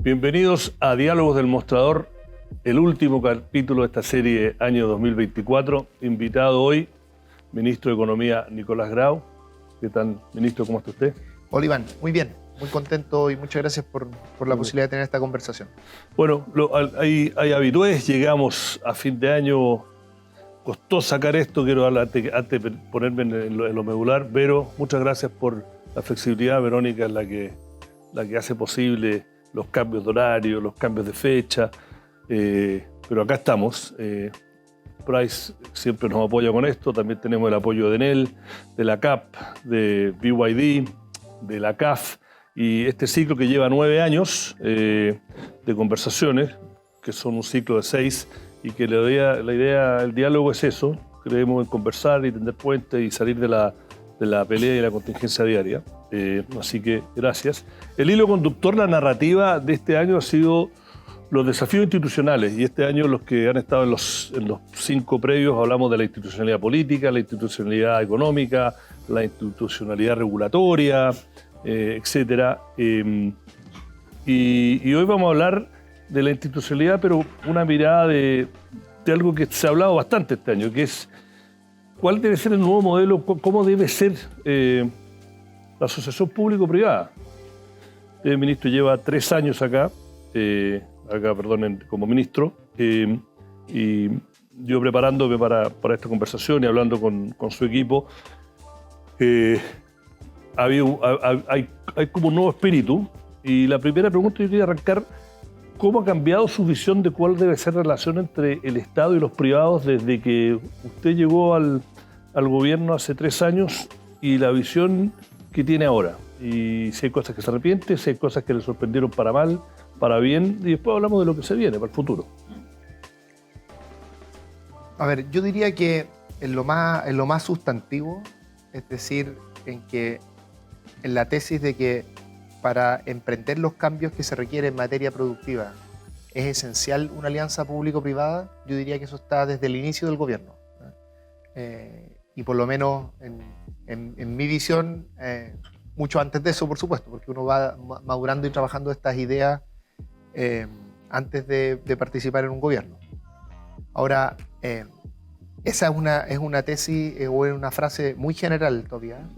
Bienvenidos a Diálogos del Mostrador, el último capítulo de esta serie año 2024. Invitado hoy, Ministro de Economía Nicolás Grau. ¿Qué tal, Ministro? ¿Cómo está usted? Hola, Iván. Muy bien, muy contento y muchas gracias por la posibilidad de tener esta conversación. Bueno, hay habitués, llegamos a fin de año, costó sacar esto, quiero hablar antes de ponerme en lo medular. Vero, muchas gracias por la flexibilidad. Verónica es la que hace posible los cambios de horario, los cambios de fecha, pero acá estamos. Price siempre nos apoya con esto, también tenemos el apoyo de Enel, de la CAP, de BYD, de la CAF, y este ciclo que lleva 9 años de conversaciones, que son un ciclo de 6, y que la idea, el diálogo es eso, creemos en conversar y tender puentes y salir de la pelea y la contingencia diaria. Así que gracias. El hilo conductor, la narrativa de este año ha sido los desafíos institucionales, y este año los que han estado en los 5 previos hablamos de la institucionalidad política, la institucionalidad económica, la institucionalidad regulatoria, etc. Y hoy vamos a hablar de la institucionalidad, pero una mirada de algo que se ha hablado bastante este año, que es cuál debe ser el nuevo modelo, cómo debe ser la asociación público-privada. El ministro lleva 3 años acá, como ministro, y yo preparándome para esta conversación y hablando con su equipo, hay como un nuevo espíritu. Y la primera pregunta yo quería arrancar: ¿cómo ha cambiado su visión de cuál debe ser la relación entre el Estado y los privados desde que usted llegó al gobierno hace 3 años y la visión que tiene ahora? Y si hay cosas que se arrepiente, si hay cosas que le sorprendieron para mal, para bien, y después hablamos de lo que se viene para el futuro. A ver, yo diría que en lo más sustantivo, es decir, en la tesis de que para emprender los cambios que se requieren en materia productiva es esencial una alianza público-privada, yo diría que eso está desde el inicio del gobierno. Y por lo menos en mi visión, mucho antes de eso, por supuesto, porque uno va madurando y trabajando estas ideas antes de participar en un gobierno. Ahora, esa es una tesis o es una frase muy general todavía,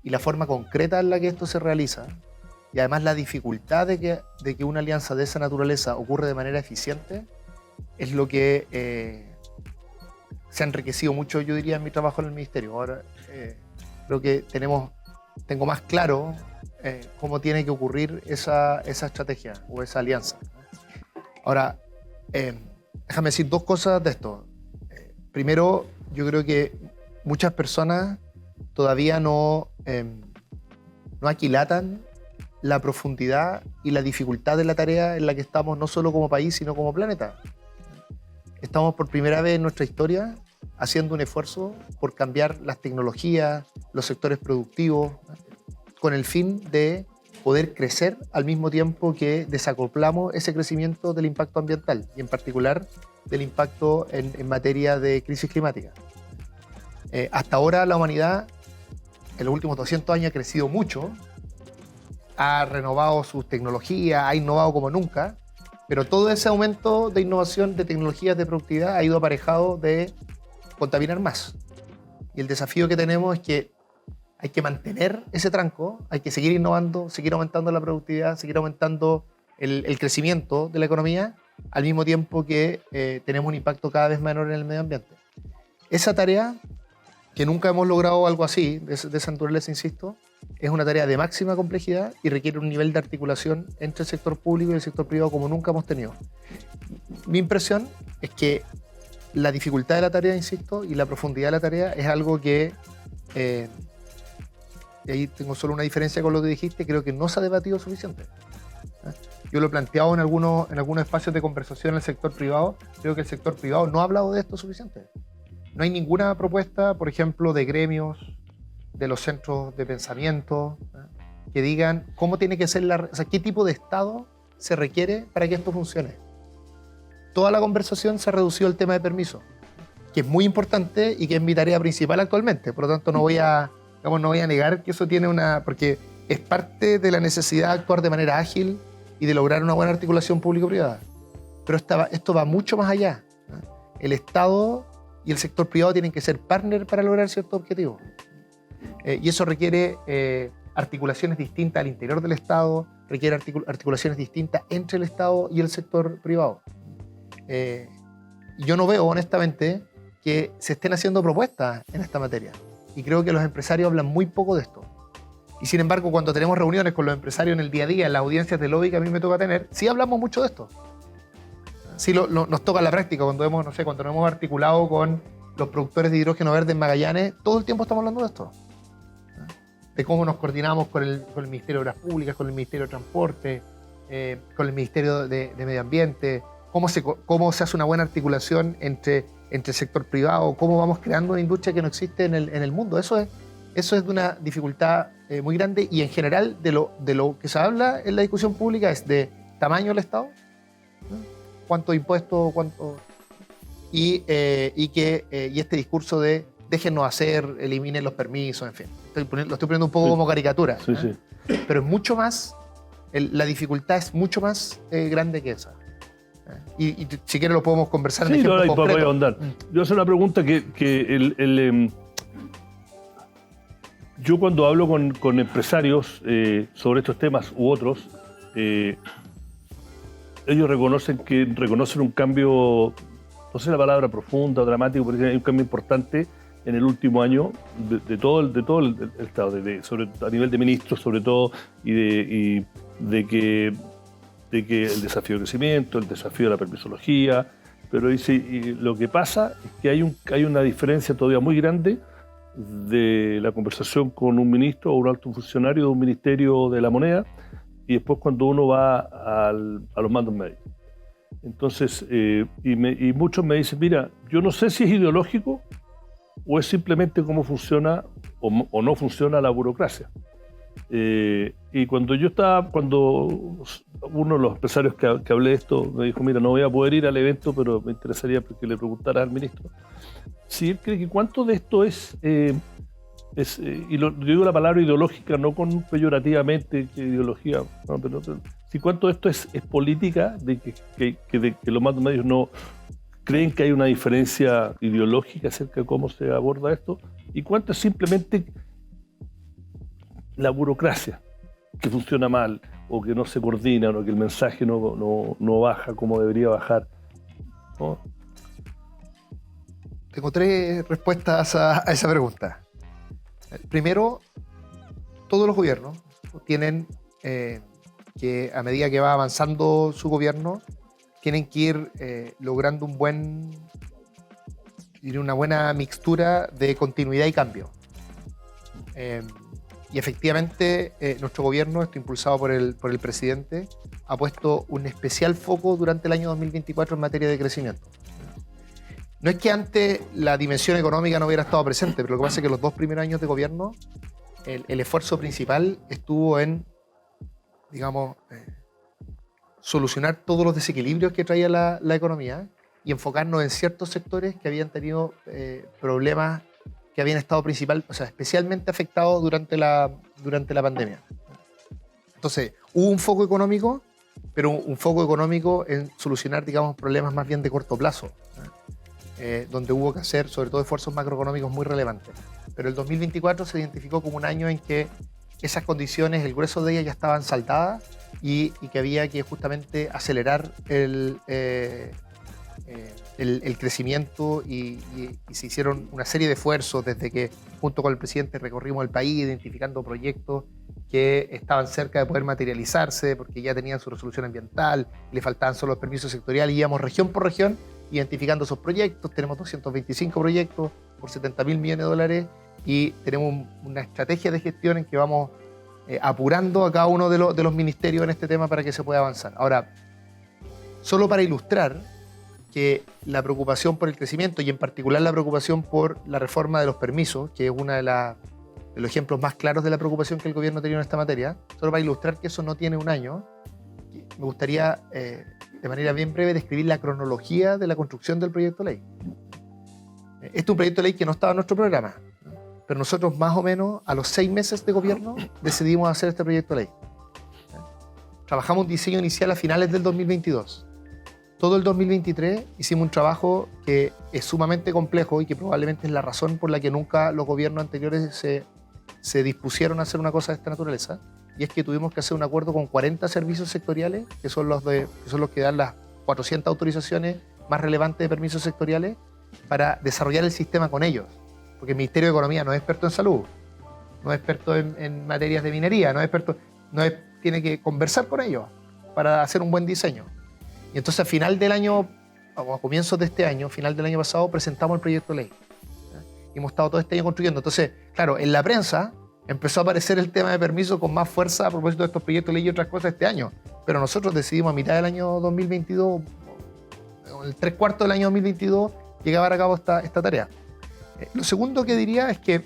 y la forma concreta en la que esto se realiza, y además la dificultad de que una alianza de esa naturaleza ocurra de manera eficiente, es lo que se ha enriquecido mucho, yo diría, en mi trabajo en el Ministerio. Ahora creo que tengo más claro cómo tiene que ocurrir esa estrategia o esa alianza. Ahora, déjame decir 2 cosas de esto. Primero, yo creo que muchas personas todavía no aquilatan la profundidad y la dificultad de la tarea en la que estamos, no solo como país, sino como planeta. Estamos por primera vez en nuestra historia haciendo un esfuerzo por cambiar las tecnologías, los sectores productivos, con el fin de poder crecer al mismo tiempo que desacoplamos ese crecimiento del impacto ambiental, y en particular del impacto en materia de crisis climática. Hasta ahora la humanidad en los últimos 200 años ha crecido mucho, ha renovado sus tecnologías, ha innovado como nunca, pero todo ese aumento de innovación, de tecnologías, de productividad ha ido aparejado de contaminar más. Y el desafío que tenemos es que hay que mantener ese tranco, hay que seguir innovando, seguir aumentando la productividad, seguir aumentando el crecimiento de la economía, al mismo tiempo que tenemos un impacto cada vez menor en el medio ambiente. Esa tarea, que nunca hemos logrado algo así, de esa naturaleza, insisto, es una tarea de máxima complejidad y requiere un nivel de articulación entre el sector público y el sector privado como nunca hemos tenido. Mi impresión es que la dificultad de la tarea, insisto, y la profundidad de la tarea es algo que, y ahí tengo solo una diferencia con lo que dijiste, creo que no se ha debatido suficiente. Yo lo he planteado en algunos espacios de conversación en el sector privado, creo que el sector privado no ha hablado de esto suficiente. No hay ninguna propuesta, por ejemplo, de gremios, de los centros de pensamiento, que digan cómo tiene que ser qué tipo de Estado se requiere para que esto funcione. Toda la conversación se ha reducido al tema de permiso, que es muy importante y que es mi tarea principal actualmente. Por lo tanto, no voy a negar que eso tiene porque es parte de la necesidad de actuar de manera ágil y de lograr una buena articulación público-privada. Pero esto va mucho más allá. El Estado y el sector privado tienen que ser partners para lograr ciertos objetivos. Y eso requiere articulaciones distintas al interior del Estado, requiere articulaciones distintas entre el Estado y el sector privado. Yo no veo, honestamente, que se estén haciendo propuestas en esta materia. Y creo que los empresarios hablan muy poco de esto. Y sin embargo, cuando tenemos reuniones con los empresarios en el día a día, en las audiencias de lobby que a mí me toca tener, sí hablamos mucho de esto. Sí nos toca en la práctica, cuando nos hemos articulado con los productores de hidrógeno verde en Magallanes, todo el tiempo estamos hablando de esto. De cómo nos coordinamos con el Ministerio de Obras Públicas, con el Ministerio de Transporte, con el Ministerio de Medio Ambiente, cómo se hace una buena articulación entre el sector privado, cómo vamos creando una industria que no existe en el mundo. Eso es de una dificultad muy grande, y en general de lo que se habla en la discusión pública es de tamaño del Estado, ¿no? Cuánto impuesto, y este discurso de déjennos hacer, eliminen los permisos, en fin. Lo estoy poniendo un poco como caricatura. Sí, sí. Pero es mucho más, la dificultad es mucho más grande que esa. Y si quieres lo podemos conversar en ejemplos concretos. Voy a ahondar. Yo voy a hacer una pregunta yo cuando hablo con empresarios sobre estos temas u otros, ellos reconocen un cambio, no sé la palabra profunda, dramático, pero hay un cambio importante en el último año de todo el Estado, a nivel de ministros sobre todo, y de que el desafío del crecimiento, el desafío de la permisología, pero lo que pasa es que hay una diferencia todavía muy grande de la conversación con un ministro o un alto funcionario de un ministerio de la moneda, y después cuando uno va a los mandos medios. Entonces, y muchos me dicen, mira, yo no sé si es ideológico o es simplemente cómo funciona o no funciona la burocracia. Y cuando uno de los empresarios que hablé de esto me dijo, mira, no voy a poder ir al evento, pero me interesaría que le preguntara al ministro si él cree que cuánto de esto y yo digo la palabra ideológica no con peyorativamente, que ideología, no, pero si cuánto de esto es política, de que los mandos medios no creen que hay una diferencia ideológica acerca de cómo se aborda esto, y cuánto es simplemente la burocracia que funciona mal, o que no se coordina, o que el mensaje no baja como debería bajar, ¿no? Tengo 3 respuestas a esa pregunta. Primero, todos los gobiernos tienen que, a medida que va avanzando su gobierno, tienen que ir logrando una buena mixtura de continuidad y cambio. Y efectivamente, nuestro gobierno, esto impulsado por el presidente, ha puesto un especial foco durante el año 2024 en materia de crecimiento. No es que antes la dimensión económica no hubiera estado presente, pero lo que pasa es que los 2 primeros años de gobierno, el esfuerzo principal estuvo en, digamos, solucionar todos los desequilibrios que traía la economía y enfocarnos en ciertos sectores que habían tenido problemas que habían estado especialmente afectados durante la pandemia. Entonces, hubo un foco económico, pero un foco económico en solucionar, digamos, problemas más bien de corto plazo, donde hubo que hacer, sobre todo, esfuerzos macroeconómicos muy relevantes. Pero el 2024 se identificó como un año en que esas condiciones, el grueso de ellas ya estaban saldadas y que había que justamente acelerar el crecimiento y se hicieron una serie de esfuerzos desde que junto con el presidente recorrimos el país identificando proyectos que estaban cerca de poder materializarse porque ya tenían su resolución ambiental, le faltaban solo los permisos sectoriales, y íbamos región por región identificando esos proyectos. Tenemos 225 proyectos por 70.000 millones de dólares y tenemos una estrategia de gestión en que vamos apurando a cada uno de los ministerios en este tema para que se pueda avanzar. Ahora, solo para ilustrar que la preocupación por el crecimiento y en particular la preocupación por la reforma de los permisos, que es uno de los ejemplos más claros de la preocupación que el gobierno ha tenido en esta materia, solo para ilustrar que eso no tiene un año, me gustaría de manera bien breve describir la cronología de la construcción del proyecto de ley. Este es un proyecto de ley que no estaba en nuestro programa, pero nosotros más o menos a los 6 meses de gobierno decidimos hacer este proyecto de ley. trabajamos un diseño inicial a finales del 2022. Todo el 2023 hicimos un trabajo que es sumamente complejo y que probablemente es la razón por la que nunca los gobiernos anteriores se dispusieron a hacer una cosa de esta naturaleza, y es que tuvimos que hacer un acuerdo con 40 servicios sectoriales, que son los que dan las 400 autorizaciones más relevantes de permisos sectoriales, para desarrollar el sistema con ellos. Porque el Ministerio de Economía no es experto en salud, no es experto en materias de minería, tiene que conversar con ellos para hacer un buen diseño. Y entonces a final del año, o a comienzos de este año, final del año pasado, presentamos el proyecto de ley. Y hemos estado todo este año construyendo. Entonces, claro, en la prensa empezó a aparecer el tema de permiso con más fuerza a propósito de estos proyectos de ley y otras cosas este año. Pero nosotros decidimos a mitad del año 2022, el 3/4 del año 2022, llevar a cabo esta tarea. Lo segundo que diría es que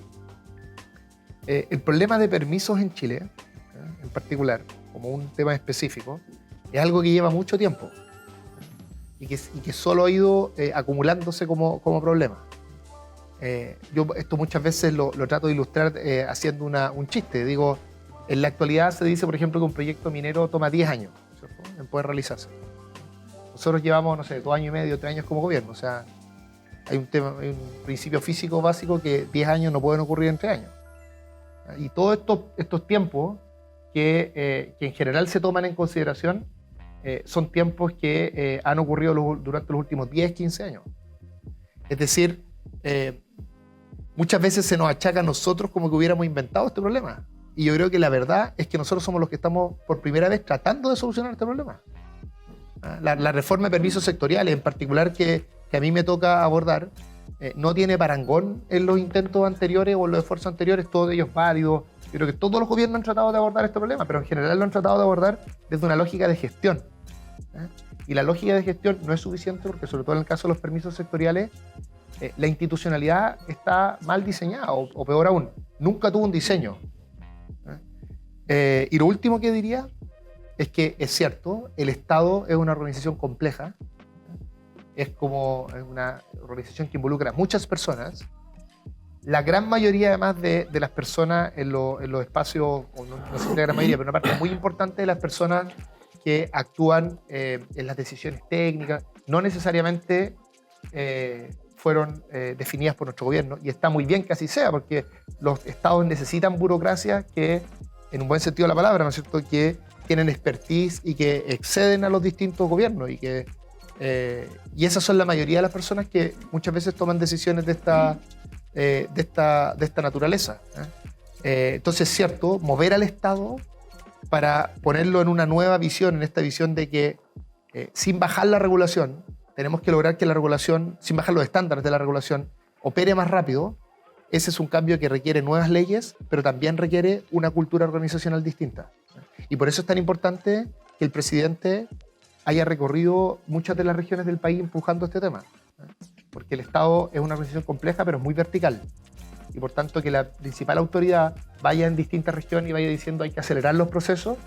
el problema de permisos en Chile, en particular, como un tema específico, es algo que lleva mucho tiempo y que solo ha ido acumulándose como problema. Yo esto muchas veces lo trato de ilustrar haciendo un chiste. Digo, en la actualidad se dice, por ejemplo, que un proyecto minero toma 10 años, ¿cierto?, en poder realizarse. Nosotros llevamos, no sé, 2 años y medio, 3 años como gobierno. O sea, hay un principio físico básico que 10 años no pueden ocurrir en 3 años. Y todos estos tiempos que en general se toman en consideración son tiempos que han ocurrido durante los últimos 10, 15 años. Es decir, muchas veces se nos achaca a nosotros como que hubiéramos inventado este problema. Y yo creo que la verdad es que nosotros somos los que estamos por primera vez tratando de solucionar este problema. La reforma de permisos sectoriales, en particular, que a mí me toca abordar, no tiene parangón en los intentos anteriores o en los esfuerzos anteriores, todos ellos válidos. Yo creo que todos los gobiernos han tratado de abordar este problema, pero en general lo han tratado de abordar desde una lógica de gestión. Y la lógica de gestión no es suficiente porque, sobre todo en el caso de los permisos sectoriales, la institucionalidad está mal diseñada, o peor aún, nunca tuvo un diseño. Y lo último que diría es que es cierto, el Estado es una organización compleja, es una organización que involucra a muchas personas. La gran mayoría, además de las personas en los espacios, o no sé si la gran mayoría, pero una parte muy importante de las personas que actúan en las decisiones técnicas, no necesariamente fueron definidas por nuestro gobierno, y está muy bien que así sea, porque los estados necesitan burocracia que, en un buen sentido de la palabra, ¿no es cierto?, que tienen expertise y que exceden a los distintos gobiernos, y esas son la mayoría de las personas que muchas veces toman decisiones de esta naturaleza. Entonces, es cierto, mover al Estado para ponerlo en una nueva visión, en esta visión de que sin bajar la regulación, tenemos que lograr que la regulación, sin bajar los estándares de la regulación, opere más rápido. Ese es un cambio que requiere nuevas leyes, pero también requiere una cultura organizacional distinta. Y por eso es tan importante que el presidente haya recorrido muchas de las regiones del país empujando este tema. Porque el Estado es una organización compleja, pero es muy vertical. Y por tanto, que la principal autoridad vaya en distintas regiones y vaya diciendo hay que acelerar los procesos,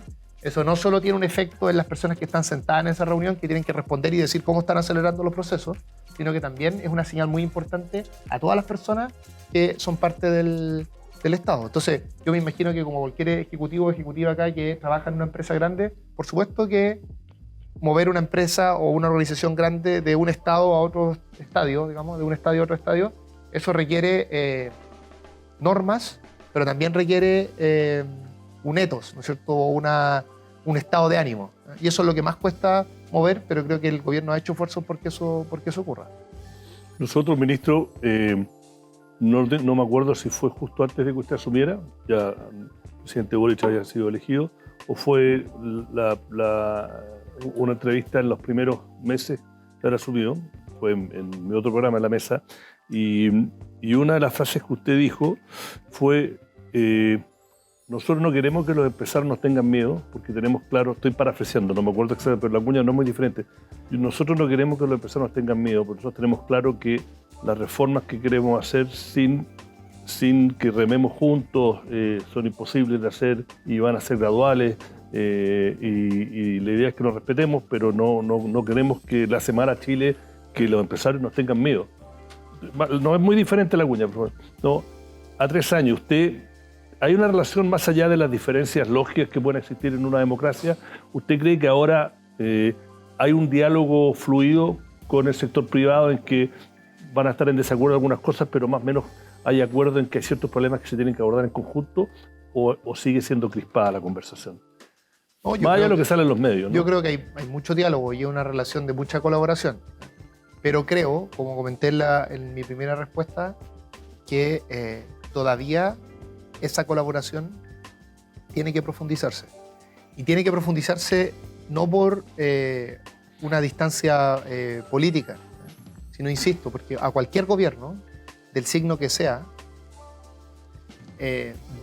eso no solo tiene un efecto en las personas que están sentadas en esa reunión, que tienen que responder y decir cómo están acelerando los procesos, sino que también es una señal muy importante a todas las personas que son parte del Estado. Entonces, yo me imagino que como cualquier ejecutivo o ejecutiva acá que trabaja en una empresa grande, por supuesto que mover una empresa o una organización grande de un estado a otro estadio, digamos, de un estadio a otro estadio, eso requiere normas, pero también requiere un ethos, ¿no es cierto?, un estado de ánimo. Y eso es lo que más cuesta mover, pero creo que el gobierno ha hecho esfuerzos porque eso ocurra. Nosotros, ministro, no me acuerdo si fue justo antes de que usted asumiera, ya el presidente Boric había sido elegido, o fue una entrevista en los primeros meses de haber asumido, fue en mi otro programa, en La Mesa, y una de las frases que usted dijo fue: nosotros no queremos que los empresarios nos tengan miedo, porque tenemos claro, estoy parafraseando, no me acuerdo exactamente, pero la cuña no es muy diferente. Nosotros no queremos que los empresarios nos tengan miedo, porque nosotros tenemos claro que las reformas que queremos hacer sin que rememos juntos son imposibles de hacer y van a ser graduales. Y la idea es que nos respetemos, pero no queremos que le hace mal a Chile que los empresarios nos tengan miedo. No es muy diferente la cuña, por favor. No, a 3 años usted ¿hay una relación más allá de las diferencias lógicas que pueden existir en una democracia? ¿Usted cree que ahora hay un diálogo fluido con el sector privado en que van a estar en desacuerdo en algunas cosas, pero más o menos hay acuerdo en que hay ciertos problemas que se tienen que abordar en conjunto, o sigue siendo crispada la conversación? No, más allá de lo que sale en los medios, ¿no? Yo creo que hay mucho diálogo y una relación de mucha colaboración. Pero creo, como comenté en mi primera respuesta, que todavía esa colaboración tiene que profundizarse. Y tiene que profundizarse no por una distancia política, sino, insisto, porque a cualquier gobierno, del signo que sea,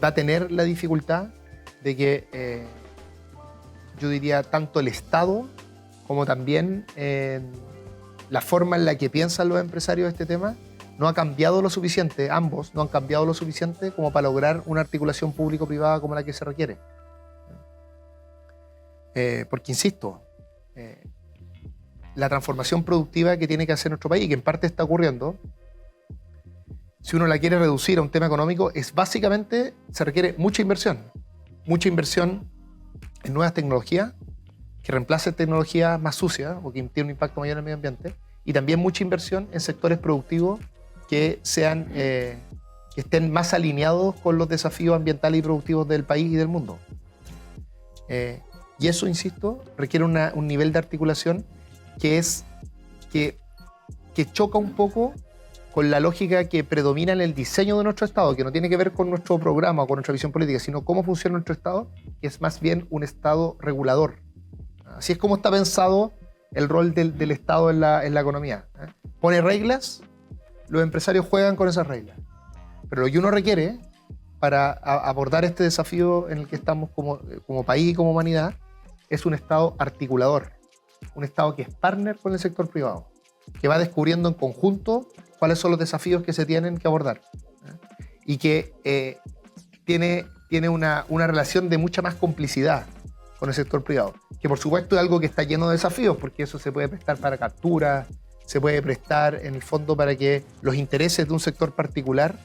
va a tener la dificultad de que, yo diría, tanto el Estado como también la forma en la que piensan los empresarios de este tema no ha cambiado lo suficiente, ambos no han cambiado lo suficiente como para lograr una articulación público-privada como la que se requiere. Porque, insisto, la transformación productiva que tiene que hacer nuestro país, y que en parte está ocurriendo, si uno la quiere reducir a un tema económico, es básicamente, se requiere mucha inversión en nuevas tecnologías, que reemplacen tecnologías más sucias o que tienen un impacto mayor en el medio ambiente, y también mucha inversión en sectores productivos que estén más alineados con los desafíos ambientales y productivos del país y del mundo. Y eso, insisto, requiere un nivel de articulación que choca un poco con la lógica que predomina en el diseño de nuestro Estado, que no tiene que ver con nuestro programa o con nuestra visión política, sino cómo funciona nuestro Estado, que es más bien un Estado regulador. Así es como está pensado el rol del Estado en la economía. Pone reglas, los empresarios juegan con esas reglas. Pero lo que uno requiere para abordar este desafío en el que estamos como país y como humanidad es un Estado articulador, un Estado que es partner con el sector privado, que va descubriendo en conjunto cuáles son los desafíos que se tienen que abordar, y que tiene una relación de mucha más complicidad con el sector privado, que por supuesto es algo que está lleno de desafíos, porque eso se puede prestar para captura, se puede prestar en el fondo para que los intereses de un sector particular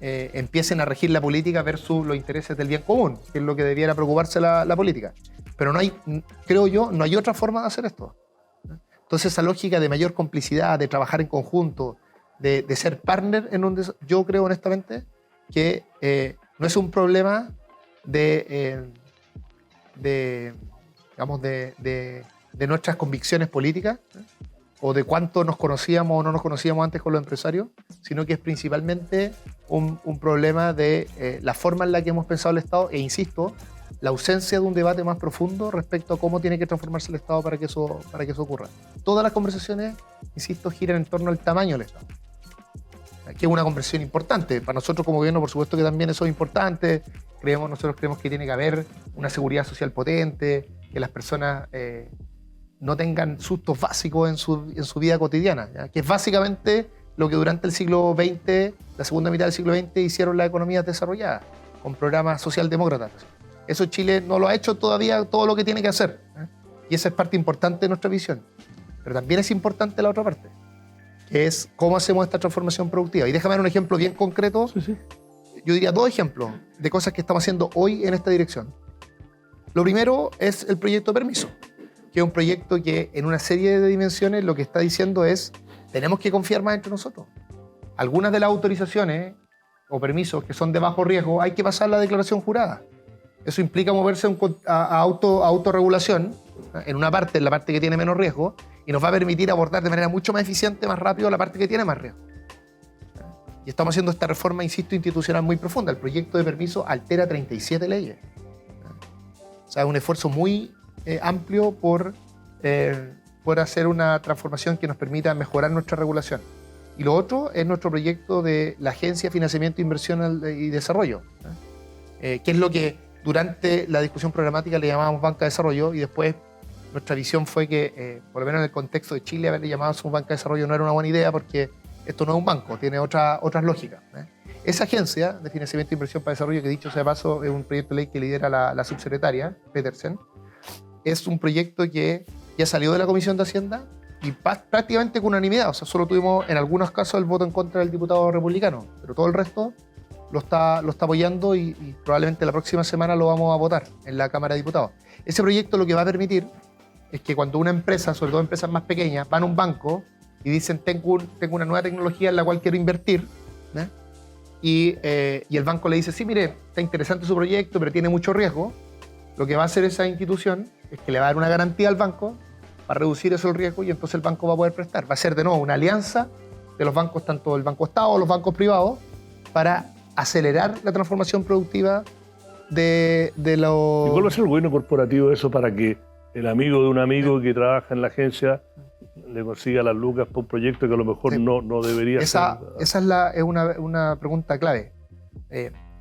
empiecen a regir la política versus los intereses del bien común, que es lo que debiera preocuparse la política. Pero creo yo, no hay otra forma de hacer esto. Entonces, esa lógica de mayor complicidad, de trabajar en conjunto, de ser partner, yo creo honestamente que no es un problema de nuestras convicciones políticas, o de cuánto nos conocíamos o no nos conocíamos antes con los empresarios, sino que es principalmente un problema de la forma en la que hemos pensado el Estado, e insisto, la ausencia de un debate más profundo respecto a cómo tiene que transformarse el Estado para que eso ocurra. Todas las conversaciones, insisto, giran en torno al tamaño del Estado, que es una conversación importante. Para nosotros como gobierno, por supuesto que también eso es importante. Nosotros creemos que tiene que haber una seguridad social potente, que las personas no tengan sustos básicos en su vida cotidiana, ¿ya? Que es básicamente lo que durante el siglo XX, la segunda mitad del siglo XX, hicieron las economías desarrolladas, con programas socialdemócratas. Eso Chile no lo ha hecho todavía todo lo que tiene que hacer, ¿eh? Y esa es parte importante de nuestra visión. Pero también es importante la otra parte, que es cómo hacemos esta transformación productiva. Y déjame dar un ejemplo bien concreto. Sí. Yo diría 2 ejemplos de cosas que estamos haciendo hoy en esta dirección. Lo primero es el proyecto de permiso, que es un proyecto que en una serie de dimensiones lo que está diciendo es: tenemos que confiar más entre nosotros. Algunas de las autorizaciones o permisos que son de bajo riesgo hay que pasar la declaración jurada. Eso implica moverse a autorregulación en la parte que tiene menos riesgo, y nos va a permitir abordar de manera mucho más eficiente, más rápido, la parte que tiene más riesgo. Y estamos haciendo esta reforma, insisto, institucional muy profunda. El proyecto de permiso altera 37 leyes. O sea, es un esfuerzo muy amplio por hacer una transformación que nos permita mejorar nuestra regulación. Y lo otro es nuestro proyecto de la Agencia de Financiamiento, Inversión y Desarrollo, que es lo que durante la discusión programática le llamábamos Banca de Desarrollo, y después nuestra visión fue que, por lo menos en el contexto de Chile, haberle llamado a Banca de Desarrollo no era una buena idea, porque esto no es un banco, tiene otras lógicas. Esa Agencia de Financiamiento e Inversión para Desarrollo, que dicho sea de paso, es un proyecto de ley que lidera la subsecretaria Petersen, es un proyecto que ya salió de la Comisión de Hacienda y prácticamente con unanimidad. O sea, solo tuvimos en algunos casos el voto en contra del diputado republicano, pero todo el resto lo está apoyando y probablemente la próxima semana lo vamos a votar en la Cámara de Diputados. Ese proyecto lo que va a permitir es que cuando una empresa, sobre todo empresas más pequeñas, van a un banco y dicen tengo una nueva tecnología en la cual quiero invertir, ¿eh? Y el banco le dice, sí, mire, está interesante su proyecto, pero tiene mucho riesgo. Lo que va a hacer esa institución es que le va a dar una garantía al banco para reducir eso el riesgo y entonces el banco va a poder prestar. Va a ser de nuevo una alianza de los bancos, tanto el Banco Estado o los bancos privados, para acelerar la transformación productiva de los... ¿Y cuál va a ser el gobierno corporativo de eso para que el amigo de un amigo que trabaja en la agencia le consiga las lucas por un proyecto que a lo mejor no debería ser? Esa es una pregunta clave.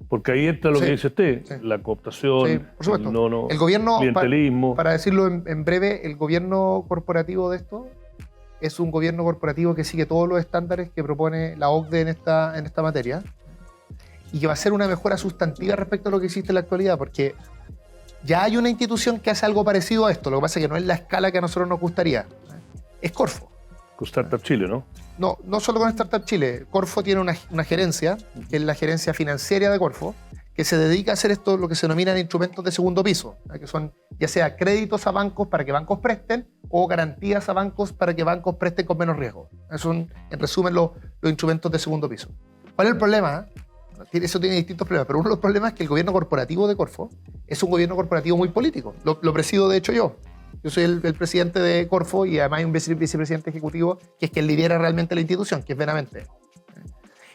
Porque ahí entra lo que dice usted, la cooptación, por supuesto. El gobierno, clientelismo. Para decirlo en breve, el gobierno corporativo de esto es un gobierno corporativo que sigue todos los estándares que propone la OCDE en esta materia y que va a ser una mejora sustantiva respecto a lo que existe en la actualidad, porque ya hay una institución que hace algo parecido a esto, lo que pasa es que no es la escala que a nosotros nos gustaría. Es Corfo. Con Startup Chile, ¿no? No solo con Startup Chile. Corfo tiene una gerencia, que es la gerencia financiera de Corfo, que se dedica a hacer esto, lo que se denominan instrumentos de segundo piso, que son ya sea créditos a bancos para que bancos presten o garantías a bancos para que bancos presten con menos riesgo. Esos son, en resumen, los instrumentos de segundo piso. ¿Cuál es el problema? Eso tiene distintos problemas, pero uno de los problemas es que el gobierno corporativo de Corfo es un gobierno corporativo muy político. Lo presido, de hecho, yo. Yo soy el presidente de Corfo y además hay un vicepresidente ejecutivo que es quien lidera realmente la institución, que es Benavente.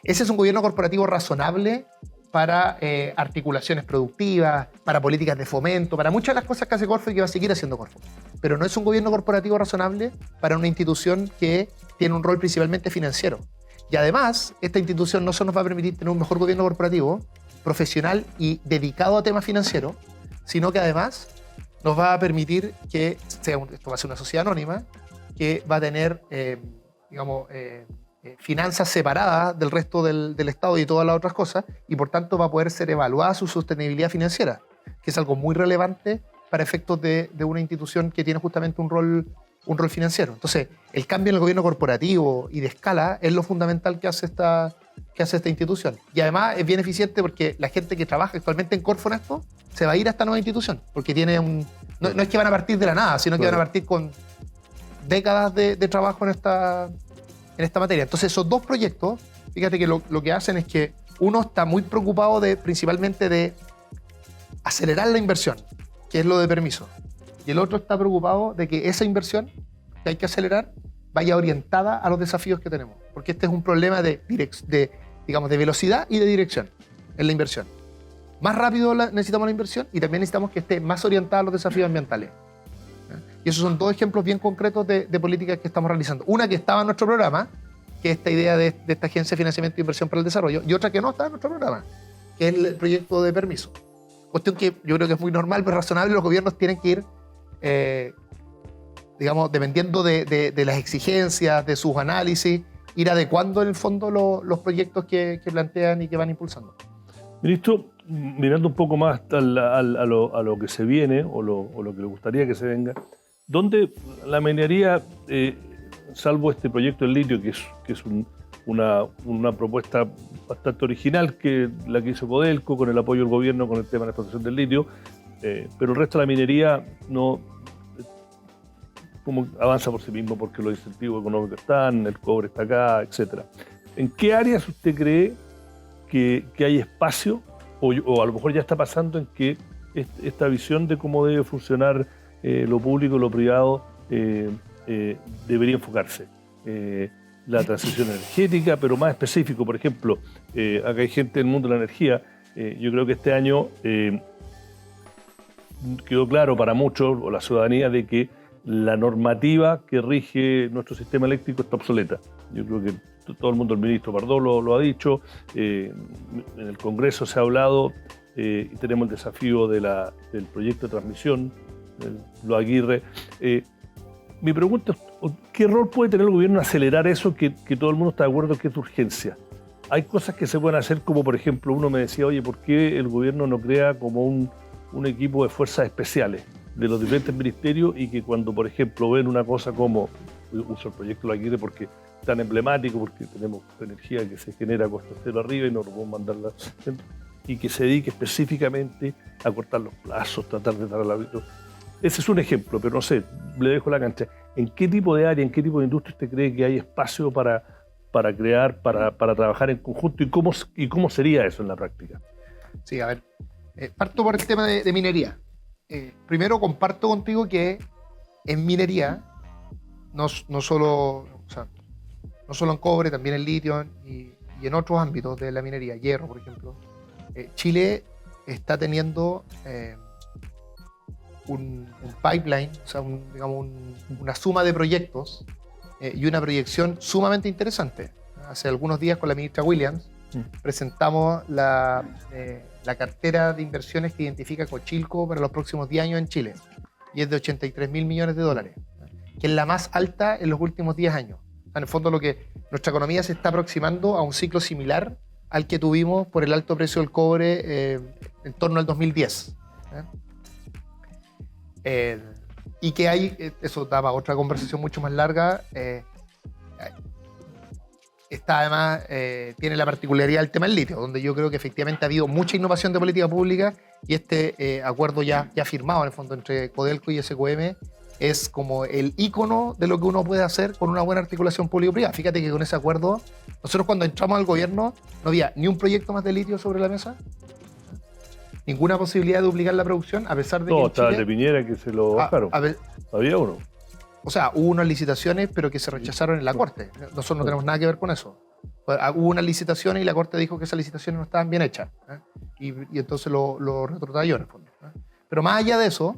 Ese es un gobierno corporativo razonable para articulaciones productivas, para políticas de fomento, para muchas de las cosas que hace Corfo y que va a seguir haciendo Corfo. Pero no es un gobierno corporativo razonable para una institución que tiene un rol principalmente financiero. Y además, esta institución no solo nos va a permitir tener un mejor gobierno corporativo, profesional y dedicado a temas financieros, sino que además nos va a permitir que esto va a ser una sociedad anónima que va a tener, finanzas separadas del resto del Estado y de todas las otras cosas, y por tanto va a poder ser evaluada su sostenibilidad financiera, que es algo muy relevante para efectos de una institución que tiene justamente un rol financiero. Entonces, el cambio en el gobierno corporativo y de escala es lo fundamental que hace esta institución. Y además es bien eficiente porque la gente que trabaja actualmente en Corfo en esto se va a ir a esta nueva institución, porque tiene no es que van a partir de la nada, sino que van a partir con décadas de trabajo en esta materia. Entonces, esos dos proyectos, fíjate que lo que hacen es que uno está muy preocupado principalmente de acelerar la inversión, que es lo de permiso. Y el otro está preocupado de que esa inversión que hay que acelerar vaya orientada a los desafíos que tenemos. Porque este es un problema de velocidad y de dirección en la inversión. Más rápido necesitamos la inversión y también necesitamos que esté más orientada a los desafíos ambientales. Y esos son dos ejemplos bien concretos de políticas que estamos realizando. Una que estaba en nuestro programa, que es esta idea de esta Agencia de Financiamiento e Inversión para el Desarrollo, y otra que no está en nuestro programa, que es el proyecto de permiso. Cuestión que yo creo que es muy normal, pero razonable. Los gobiernos tienen que ir dependiendo de las exigencias, de sus análisis, ir adecuando en el fondo los proyectos que plantean y que van impulsando. Ministro, mirando un poco más a lo que se viene o lo que le gustaría que se venga, ¿dónde la minería, salvo este proyecto del litio, que es una propuesta bastante original, que la que hizo Codelco con el apoyo del gobierno con el tema de la explotación del litio, pero el resto de la minería no como avanza por sí mismo porque los incentivos económicos están, el cobre está acá, etc. ¿En qué áreas usted cree que hay espacio o a lo mejor ya está pasando en que esta visión de cómo debe funcionar lo público y lo privado debería enfocarse? La transición energética, pero más específico, por ejemplo, acá hay gente del mundo de la energía, yo creo que este año quedó claro para muchos, o la ciudadanía, de que la normativa que rige nuestro sistema eléctrico está obsoleta. Yo creo que todo el mundo, el ministro Pardo lo ha dicho, en el Congreso se ha hablado, y tenemos el desafío del proyecto de transmisión, lo Aguirre. Mi pregunta es, ¿qué rol puede tener el gobierno en acelerar eso que todo el mundo está de acuerdo que es de urgencia? Hay cosas que se pueden hacer, como por ejemplo, uno me decía, oye, ¿por qué el gobierno no crea como un equipo de fuerzas especiales de los diferentes ministerios y que cuando, por ejemplo, ven una cosa como, uso el proyecto de Aguirre porque tan emblemático porque tenemos energía que se genera a costo cero arriba y no lo podemos mandarla, y que se dedique específicamente a cortar los plazos, tratar de dar la... Ese es un ejemplo, pero no sé, le dejo la cancha. ¿En qué tipo de área, en qué tipo de industria usted cree que hay espacio para crear, para trabajar en conjunto y cómo sería eso en la práctica? Sí, a ver, parto por el tema de minería. Primero comparto contigo que en minería, no solo, o sea, no solo en cobre, también en litio y en otros ámbitos de la minería, hierro, por ejemplo, Chile está teniendo un pipeline, o sea, una suma de proyectos y una proyección sumamente interesante. Hace algunos días con la ministra Williams presentamos la cartera de inversiones que identifica Cochilco para los próximos 10 años en Chile, y es de 83.000 millones de dólares, que es la más alta en los últimos 10 años. O sea, en el fondo, nuestra economía se está aproximando a un ciclo similar al que tuvimos por el alto precio del cobre en torno al 2010. Y que hay, eso daba otra conversación mucho más larga, está además, tiene la particularidad del tema del litio, donde yo creo que efectivamente ha habido mucha innovación de política pública, y este acuerdo ya firmado en el fondo entre Codelco y SQM es como el ícono de lo que uno puede hacer con una buena articulación público-privada. Fíjate que con ese acuerdo, nosotros cuando entramos al gobierno no había ni un proyecto más de litio sobre la mesa, ninguna posibilidad de duplicar la producción, a pesar de que No, estaba el de Piñera que se lo bajaron. Había uno. O sea, hubo unas licitaciones, pero que se rechazaron en la Corte. Nosotros no tenemos nada que ver con eso. Hubo unas licitaciones y la Corte dijo que esas licitaciones no estaban bien hechas. Y entonces lo retrotrayó en el fondo. Pero más allá de eso,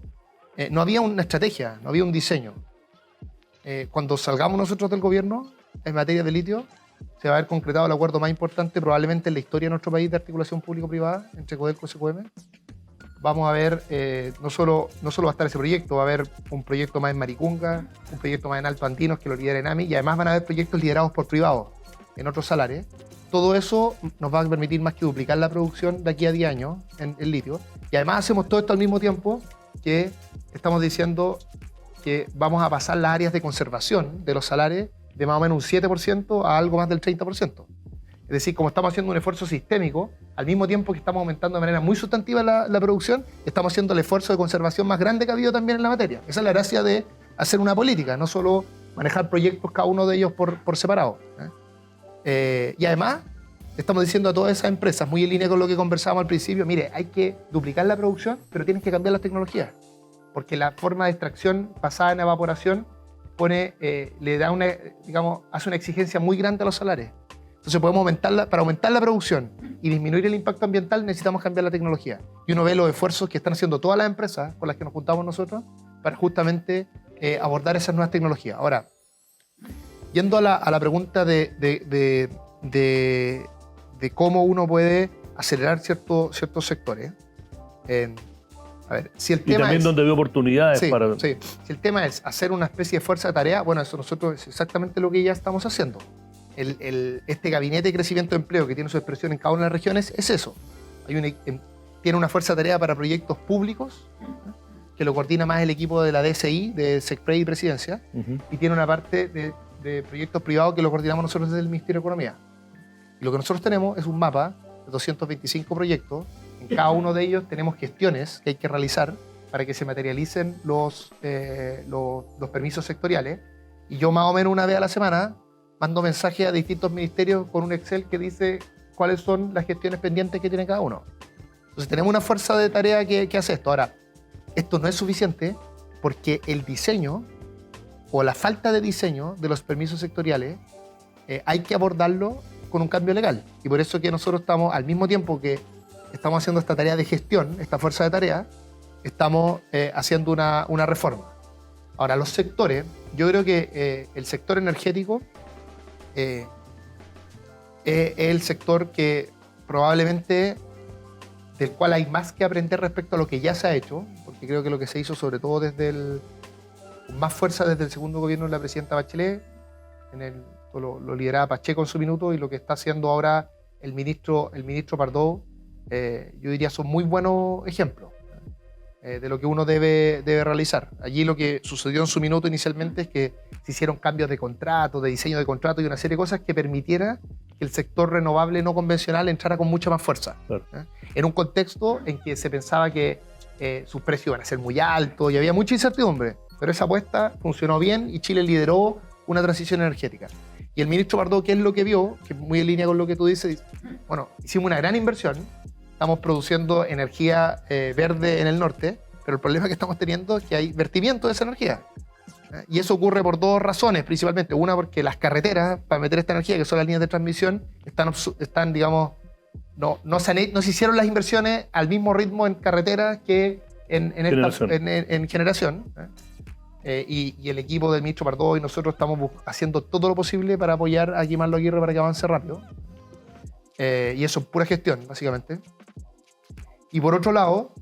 no había una estrategia, no había un diseño. Cuando salgamos nosotros del gobierno, en materia de litio, se va a haber concretado el acuerdo más importante probablemente en la historia de nuestro país de articulación público-privada entre Codelco y SQM. Vamos a ver, no solo va a estar ese proyecto, va a haber un proyecto más en Maricunga, un proyecto más en Alto Andinos que lo lidera Enami, y además van a haber proyectos liderados por privados en otros salares. Todo eso nos va a permitir más que duplicar la producción de aquí a 10 años en litio. Y además hacemos todo esto al mismo tiempo que estamos diciendo que vamos a pasar las áreas de conservación de los salares de más o menos un 7% a algo más del 30%. Es decir, como estamos haciendo un esfuerzo sistémico, al mismo tiempo que estamos aumentando de manera muy sustantiva la producción, estamos haciendo el esfuerzo de conservación más grande que ha habido también en la materia. Esa es la gracia de hacer una política, no solo manejar proyectos cada uno de ellos por separado. Y además, estamos diciendo a todas esas empresas, muy en línea con lo que conversábamos al principio, mire, hay que duplicar la producción, pero tienes que cambiar las tecnologías, porque la forma de extracción basada en evaporación le da hace una exigencia muy grande a los salarios. Entonces para aumentar la producción y disminuir el impacto ambiental necesitamos cambiar la tecnología. Y uno ve los esfuerzos que están haciendo todas las empresas con las que nos juntamos nosotros para justamente abordar esas nuevas tecnologías. Ahora, yendo a la pregunta de cómo uno puede acelerar ciertos sectores. A ver, si el tema y también donde veo oportunidades para... Sí, si el tema es hacer una especie de fuerza de tarea, bueno, eso nosotros es exactamente lo que ya estamos haciendo. Este gabinete de crecimiento de empleo que tiene su expresión en cada una de las regiones es eso. Tiene una fuerza de tarea para proyectos públicos, que lo coordina más el equipo de la DSI, de SECPREI y Presidencia, y tiene una parte de proyectos privados que lo coordinamos nosotros desde el Ministerio de Economía. Y lo que nosotros tenemos es un mapa de 225 proyectos. En cada uno de ellos tenemos gestiones que hay que realizar para que se materialicen los permisos sectoriales. Y yo más o menos una vez a la semana mando mensajes a distintos ministerios con un Excel que dice cuáles son las gestiones pendientes que tiene cada uno. Entonces tenemos una fuerza de tarea que hace esto. Ahora, esto no es suficiente porque el diseño o la falta de diseño de los permisos sectoriales hay que abordarlo con un cambio legal. Y por eso que nosotros estamos, al mismo tiempo que estamos haciendo esta tarea de gestión, esta fuerza de tarea, estamos haciendo una reforma. Ahora, los sectores, yo creo que el sector energético es el sector que probablemente del cual hay más que aprender respecto a lo que ya se ha hecho, porque creo que lo que se hizo sobre todo con más fuerza desde el segundo gobierno de la presidenta Bachelet, lo lideraba Pacheco en su minuto, y lo que está haciendo ahora el ministro Pardo, yo diría son muy buenos ejemplos. de lo que uno debe realizar. Allí lo que sucedió en su minuto inicialmente es que se hicieron cambios de contrato, de diseño de contrato y una serie de cosas que permitiera que el sector renovable no convencional entrara con mucha más fuerza. Claro. En un contexto en que se pensaba que sus precios iban a ser muy altos y había mucha incertidumbre, pero esa apuesta funcionó bien y Chile lideró una transición energética. Y el ministro Pardo, ¿qué es lo que vio? Que muy en línea con lo que tú dices, bueno, hicimos una gran inversión, estamos produciendo energía verde en el norte, pero el problema que estamos teniendo es que hay vertimiento de esa energía. Y eso ocurre por dos razones, principalmente. Una, porque las carreteras para meter esta energía, que son las líneas de transmisión, están digamos, no se hicieron las inversiones al mismo ritmo en carreteras que en generación. Y el equipo del ministro Pardo y nosotros estamos haciendo todo lo posible para apoyar a Guimar Aguirre para que avance rápido. Y eso es pura gestión, básicamente. Y por otro lado,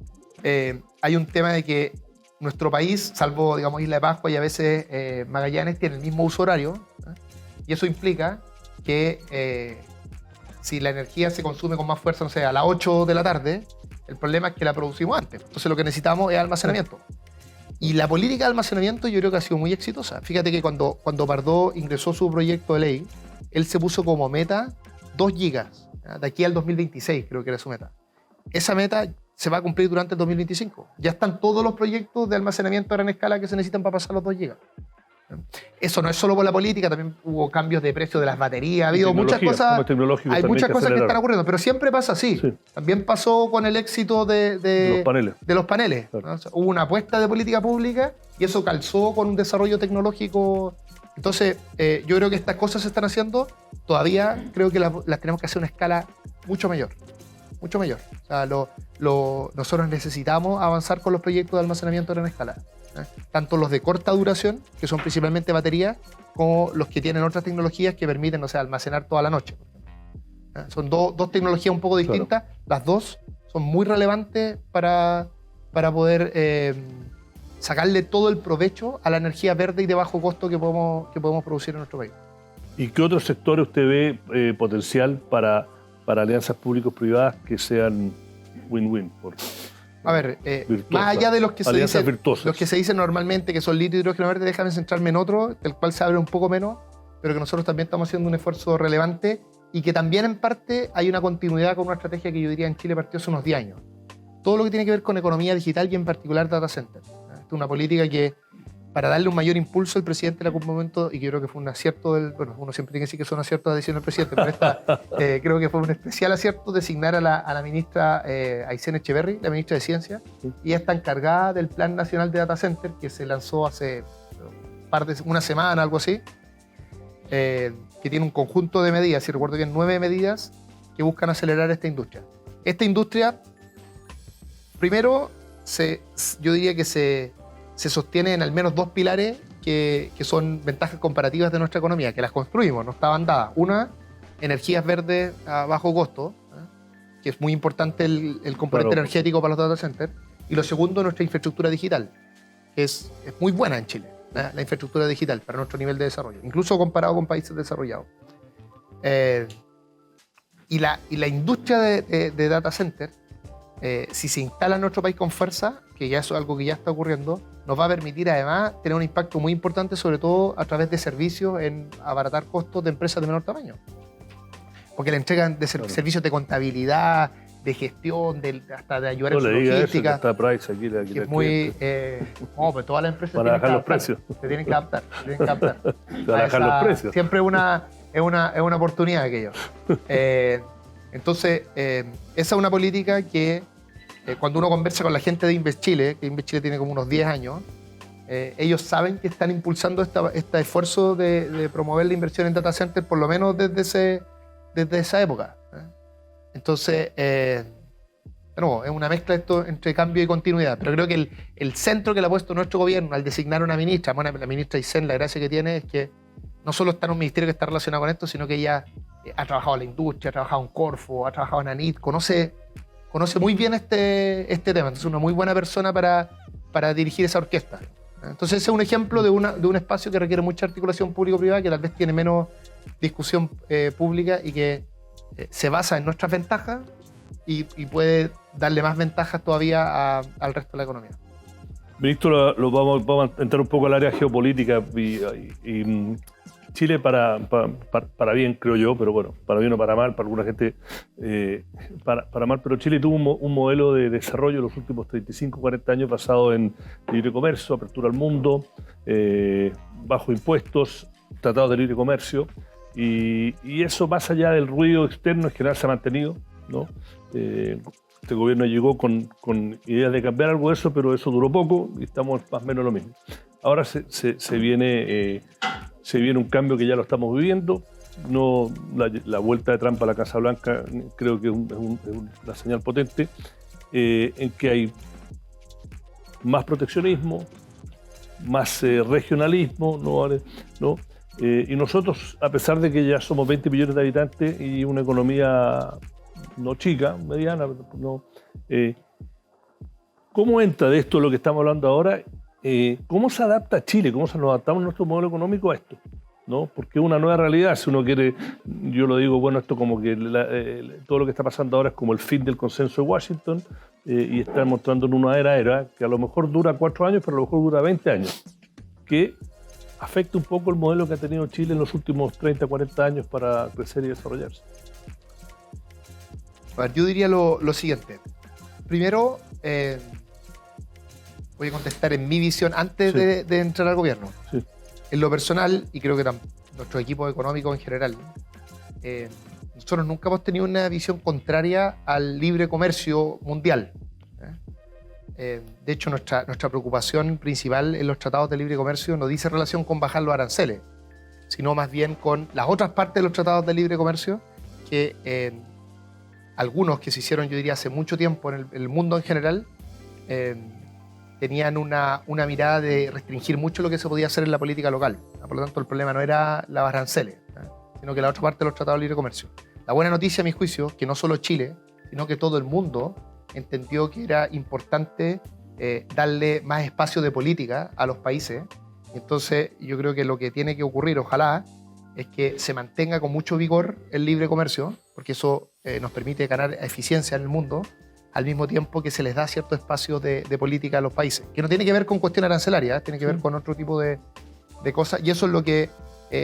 hay un tema de que nuestro país, salvo digamos Isla de Pascua y a veces Magallanes, tiene el mismo uso horario, y eso implica que si la energía se consume con más fuerza, no sé, a las 8 de la tarde, el problema es que la producimos antes. Entonces lo que necesitamos es almacenamiento. Y la política de almacenamiento yo creo que ha sido muy exitosa. Fíjate que cuando Pardo ingresó su proyecto de ley, él se puso como meta 2 gigas, de aquí al 2026 creo que era su meta. Esa meta se va a cumplir durante el 2025. Ya están todos los proyectos de almacenamiento a gran escala que se necesitan para pasar los 2 gigas. Eso no es solo por la política, también hubo cambios de precio de las baterías, ha habido muchas cosas, hay muchas cosas que están ocurriendo, pero siempre pasa así. Sí. También pasó con el éxito de los paneles. Claro. ¿No? O sea, hubo una apuesta de política pública y eso calzó con un desarrollo tecnológico. Entonces, yo creo que estas cosas se están haciendo, todavía creo que las tenemos que hacer a una escala mucho mayor. Mucho mayor. O sea, nosotros necesitamos avanzar con los proyectos de almacenamiento a gran escala. Tanto los de corta duración, que son principalmente baterías, como los que tienen otras tecnologías que permiten, o sea, almacenar toda la noche. Son dos tecnologías un poco distintas. Claro. Las dos son muy relevantes para poder sacarle todo el provecho a la energía verde y de bajo costo que podemos producir en nuestro país. ¿Y qué otros sectores usted ve potencial para alianzas público-privadas que sean win-win? A ver, más allá de los que se dicen normalmente, que son litio y hidrógeno verde, déjame centrarme en otro, del cual se habla un poco menos, pero que nosotros también estamos haciendo un esfuerzo relevante y que también en parte hay una continuidad con una estrategia que yo diría en Chile partió hace unos 10 años. Todo lo que tiene que ver con economía digital y en particular data center. Esta es una política que, para darle un mayor impulso, el presidente en algún momento, y yo creo que fue un acierto bueno, uno siempre tiene que decir que son aciertos de decisión del presidente, pero esta creo que fue un especial acierto designar a la ministra Aysén Echeverry, la ministra de Ciencia, y ella está encargada del Plan Nacional de Data Center que se lanzó hace una semana, algo así, que tiene un conjunto de medidas, si recuerdo bien, 9 medidas que buscan acelerar esta industria. Esta industria, primero, yo diría que se sostiene en al menos 2 pilares que son ventajas comparativas de nuestra economía, que las construimos, no estaban dadas. Una, energías verdes a bajo costo, que es muy importante el componente energético para los data centers. Y lo segundo, nuestra infraestructura digital, que es muy buena en Chile, la infraestructura digital para nuestro nivel de desarrollo, incluso comparado con países desarrollados. Y la industria de data center, si se instala en nuestro país con fuerza, que ya eso es algo que ya está ocurriendo, nos va a permitir además tener un impacto muy importante, sobre todo a través de servicios en abaratar costos de empresas de menor tamaño. Porque le entregan servicios de contabilidad, de gestión, hasta de ayudar en su logística. Está Price aquí, que es muy... no, pero todas las empresas para bajar los precios. Se tienen que adaptar. Para bajar los precios. Siempre es una oportunidad aquello. Entonces, esa es una política que cuando uno conversa con la gente de Invest Chile, que Invest Chile tiene como unos 10 años, ellos saben que están impulsando este esfuerzo de promover la inversión en data center, por lo menos desde esa época. Entonces, bueno, es una mezcla esto entre cambio y continuidad, pero creo que el centro que le ha puesto nuestro gobierno al designar una ministra, bueno, la ministra Aysén, la gracia que tiene es que no solo está en un ministerio que está relacionado con esto, sino que ella ha trabajado en la industria, ha trabajado en Corfo, ha trabajado en ANIT, conoce muy bien este tema, entonces es una muy buena persona para dirigir esa orquesta. Entonces ese es un ejemplo de un espacio que requiere mucha articulación público-privada, que tal vez tiene menos discusión pública y que se basa en nuestras ventajas y puede darle más ventajas todavía al resto de la economía. Ministro, vamos a entrar un poco al área geopolítica y Chile para bien, creo yo, pero bueno, para bien o para mal, para alguna gente para mal, pero Chile tuvo un modelo de desarrollo en los últimos 35, 40 años basado en libre comercio, apertura al mundo, bajo impuestos, tratados de libre comercio, y eso más allá del ruido externo en general se ha mantenido, ¿no? Este gobierno llegó con ideas de cambiar algo de eso, pero eso duró poco y estamos más o menos lo mismo. Ahora se viene un cambio que ya lo estamos viviendo. No, la vuelta de Trump a la Casa Blanca creo que es una señal potente en que hay más proteccionismo, más regionalismo, ¿no? Y nosotros, a pesar de que ya somos 20 millones de habitantes y una economía no chica, mediana, no, ¿cómo entra de esto lo que estamos hablando ahora? ¿Cómo se adapta Chile? ¿Cómo nos adaptamos nuestro modelo económico a esto? ¿No? Porque es una nueva realidad. Si uno quiere, yo lo digo, bueno, esto como que todo lo que está pasando ahora es como el fin del consenso de Washington y está mostrando en una era que a lo mejor dura 4 años, pero a lo mejor dura 20 años, que afecta un poco el modelo que ha tenido Chile en los últimos 30, 40 años para crecer y desarrollarse. A ver, yo diría lo siguiente. Primero, voy a contestar en mi visión antes de entrar al gobierno. Sí. En lo personal, y creo que nuestro equipo económico en general, nosotros nunca hemos tenido una visión contraria al libre comercio mundial. De hecho, nuestra preocupación principal en los tratados de libre comercio no dice relación con bajar los aranceles, sino más bien con las otras partes de los tratados de libre comercio que algunos que se hicieron, yo diría, hace mucho tiempo en el mundo en general, tenían una mirada de restringir mucho lo que se podía hacer en la política local. Por lo tanto, el problema no era los aranceles, sino que la otra parte de los tratados de libre comercio. La buena noticia, a mi juicio, que no solo Chile, sino que todo el mundo entendió que era importante darle más espacio de política a los países. Entonces, yo creo que lo que tiene que ocurrir, ojalá, es que se mantenga con mucho vigor el libre comercio, porque eso nos permite ganar eficiencia en el mundo, al mismo tiempo que se les da cierto espacio de política a los países, que no tiene que ver con cuestión arancelaria, tiene que ver con otro tipo de cosas, y eso es lo que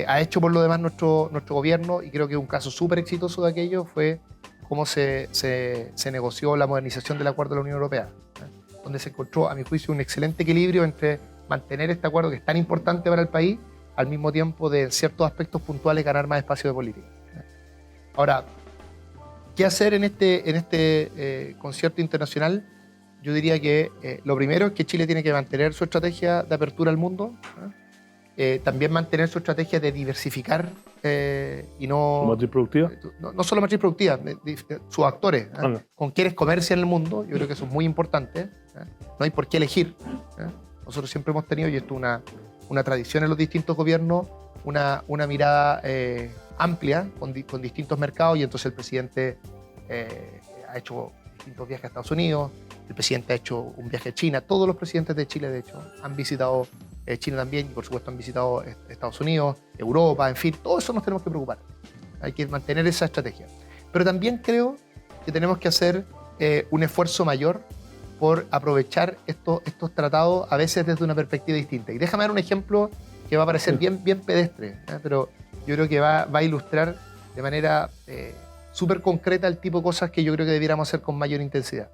ha hecho por lo demás nuestro gobierno, y creo que un caso súper exitoso de aquello fue cómo se negoció la modernización del acuerdo de la Unión Europea, donde se encontró, a mi juicio, un excelente equilibrio entre mantener este acuerdo que es tan importante para el país, al mismo tiempo de ciertos aspectos puntuales ganar más espacio de política. Ahora, ¿qué hacer en este concierto internacional? Yo diría que lo primero es que Chile tiene que mantener su estrategia de apertura al mundo, también mantener su estrategia de diversificar y no... ¿Matriz productiva? No solo matriz productiva, sus actores, con quienes comercian en el mundo, yo creo que eso es muy importante, no hay por qué elegir. Nosotros siempre hemos tenido, y esto es una tradición en los distintos gobiernos, una mirada amplia con distintos mercados, y entonces el presidente ha hecho distintos viajes a Estados Unidos, el presidente ha hecho un viaje a China, todos los presidentes de Chile, de hecho, han visitado China también, y por supuesto han visitado Estados Unidos, Europa, en fin, todo eso nos tenemos que preocupar. Hay que mantener esa estrategia. Pero también creo que tenemos que hacer un esfuerzo mayor por aprovechar estos tratados a veces desde una perspectiva distinta. Y déjame dar un ejemplo que va a parecer bien pedestre, pero yo creo que va a ilustrar de manera súper concreta el tipo de cosas que yo creo que debiéramos hacer con mayor intensidad.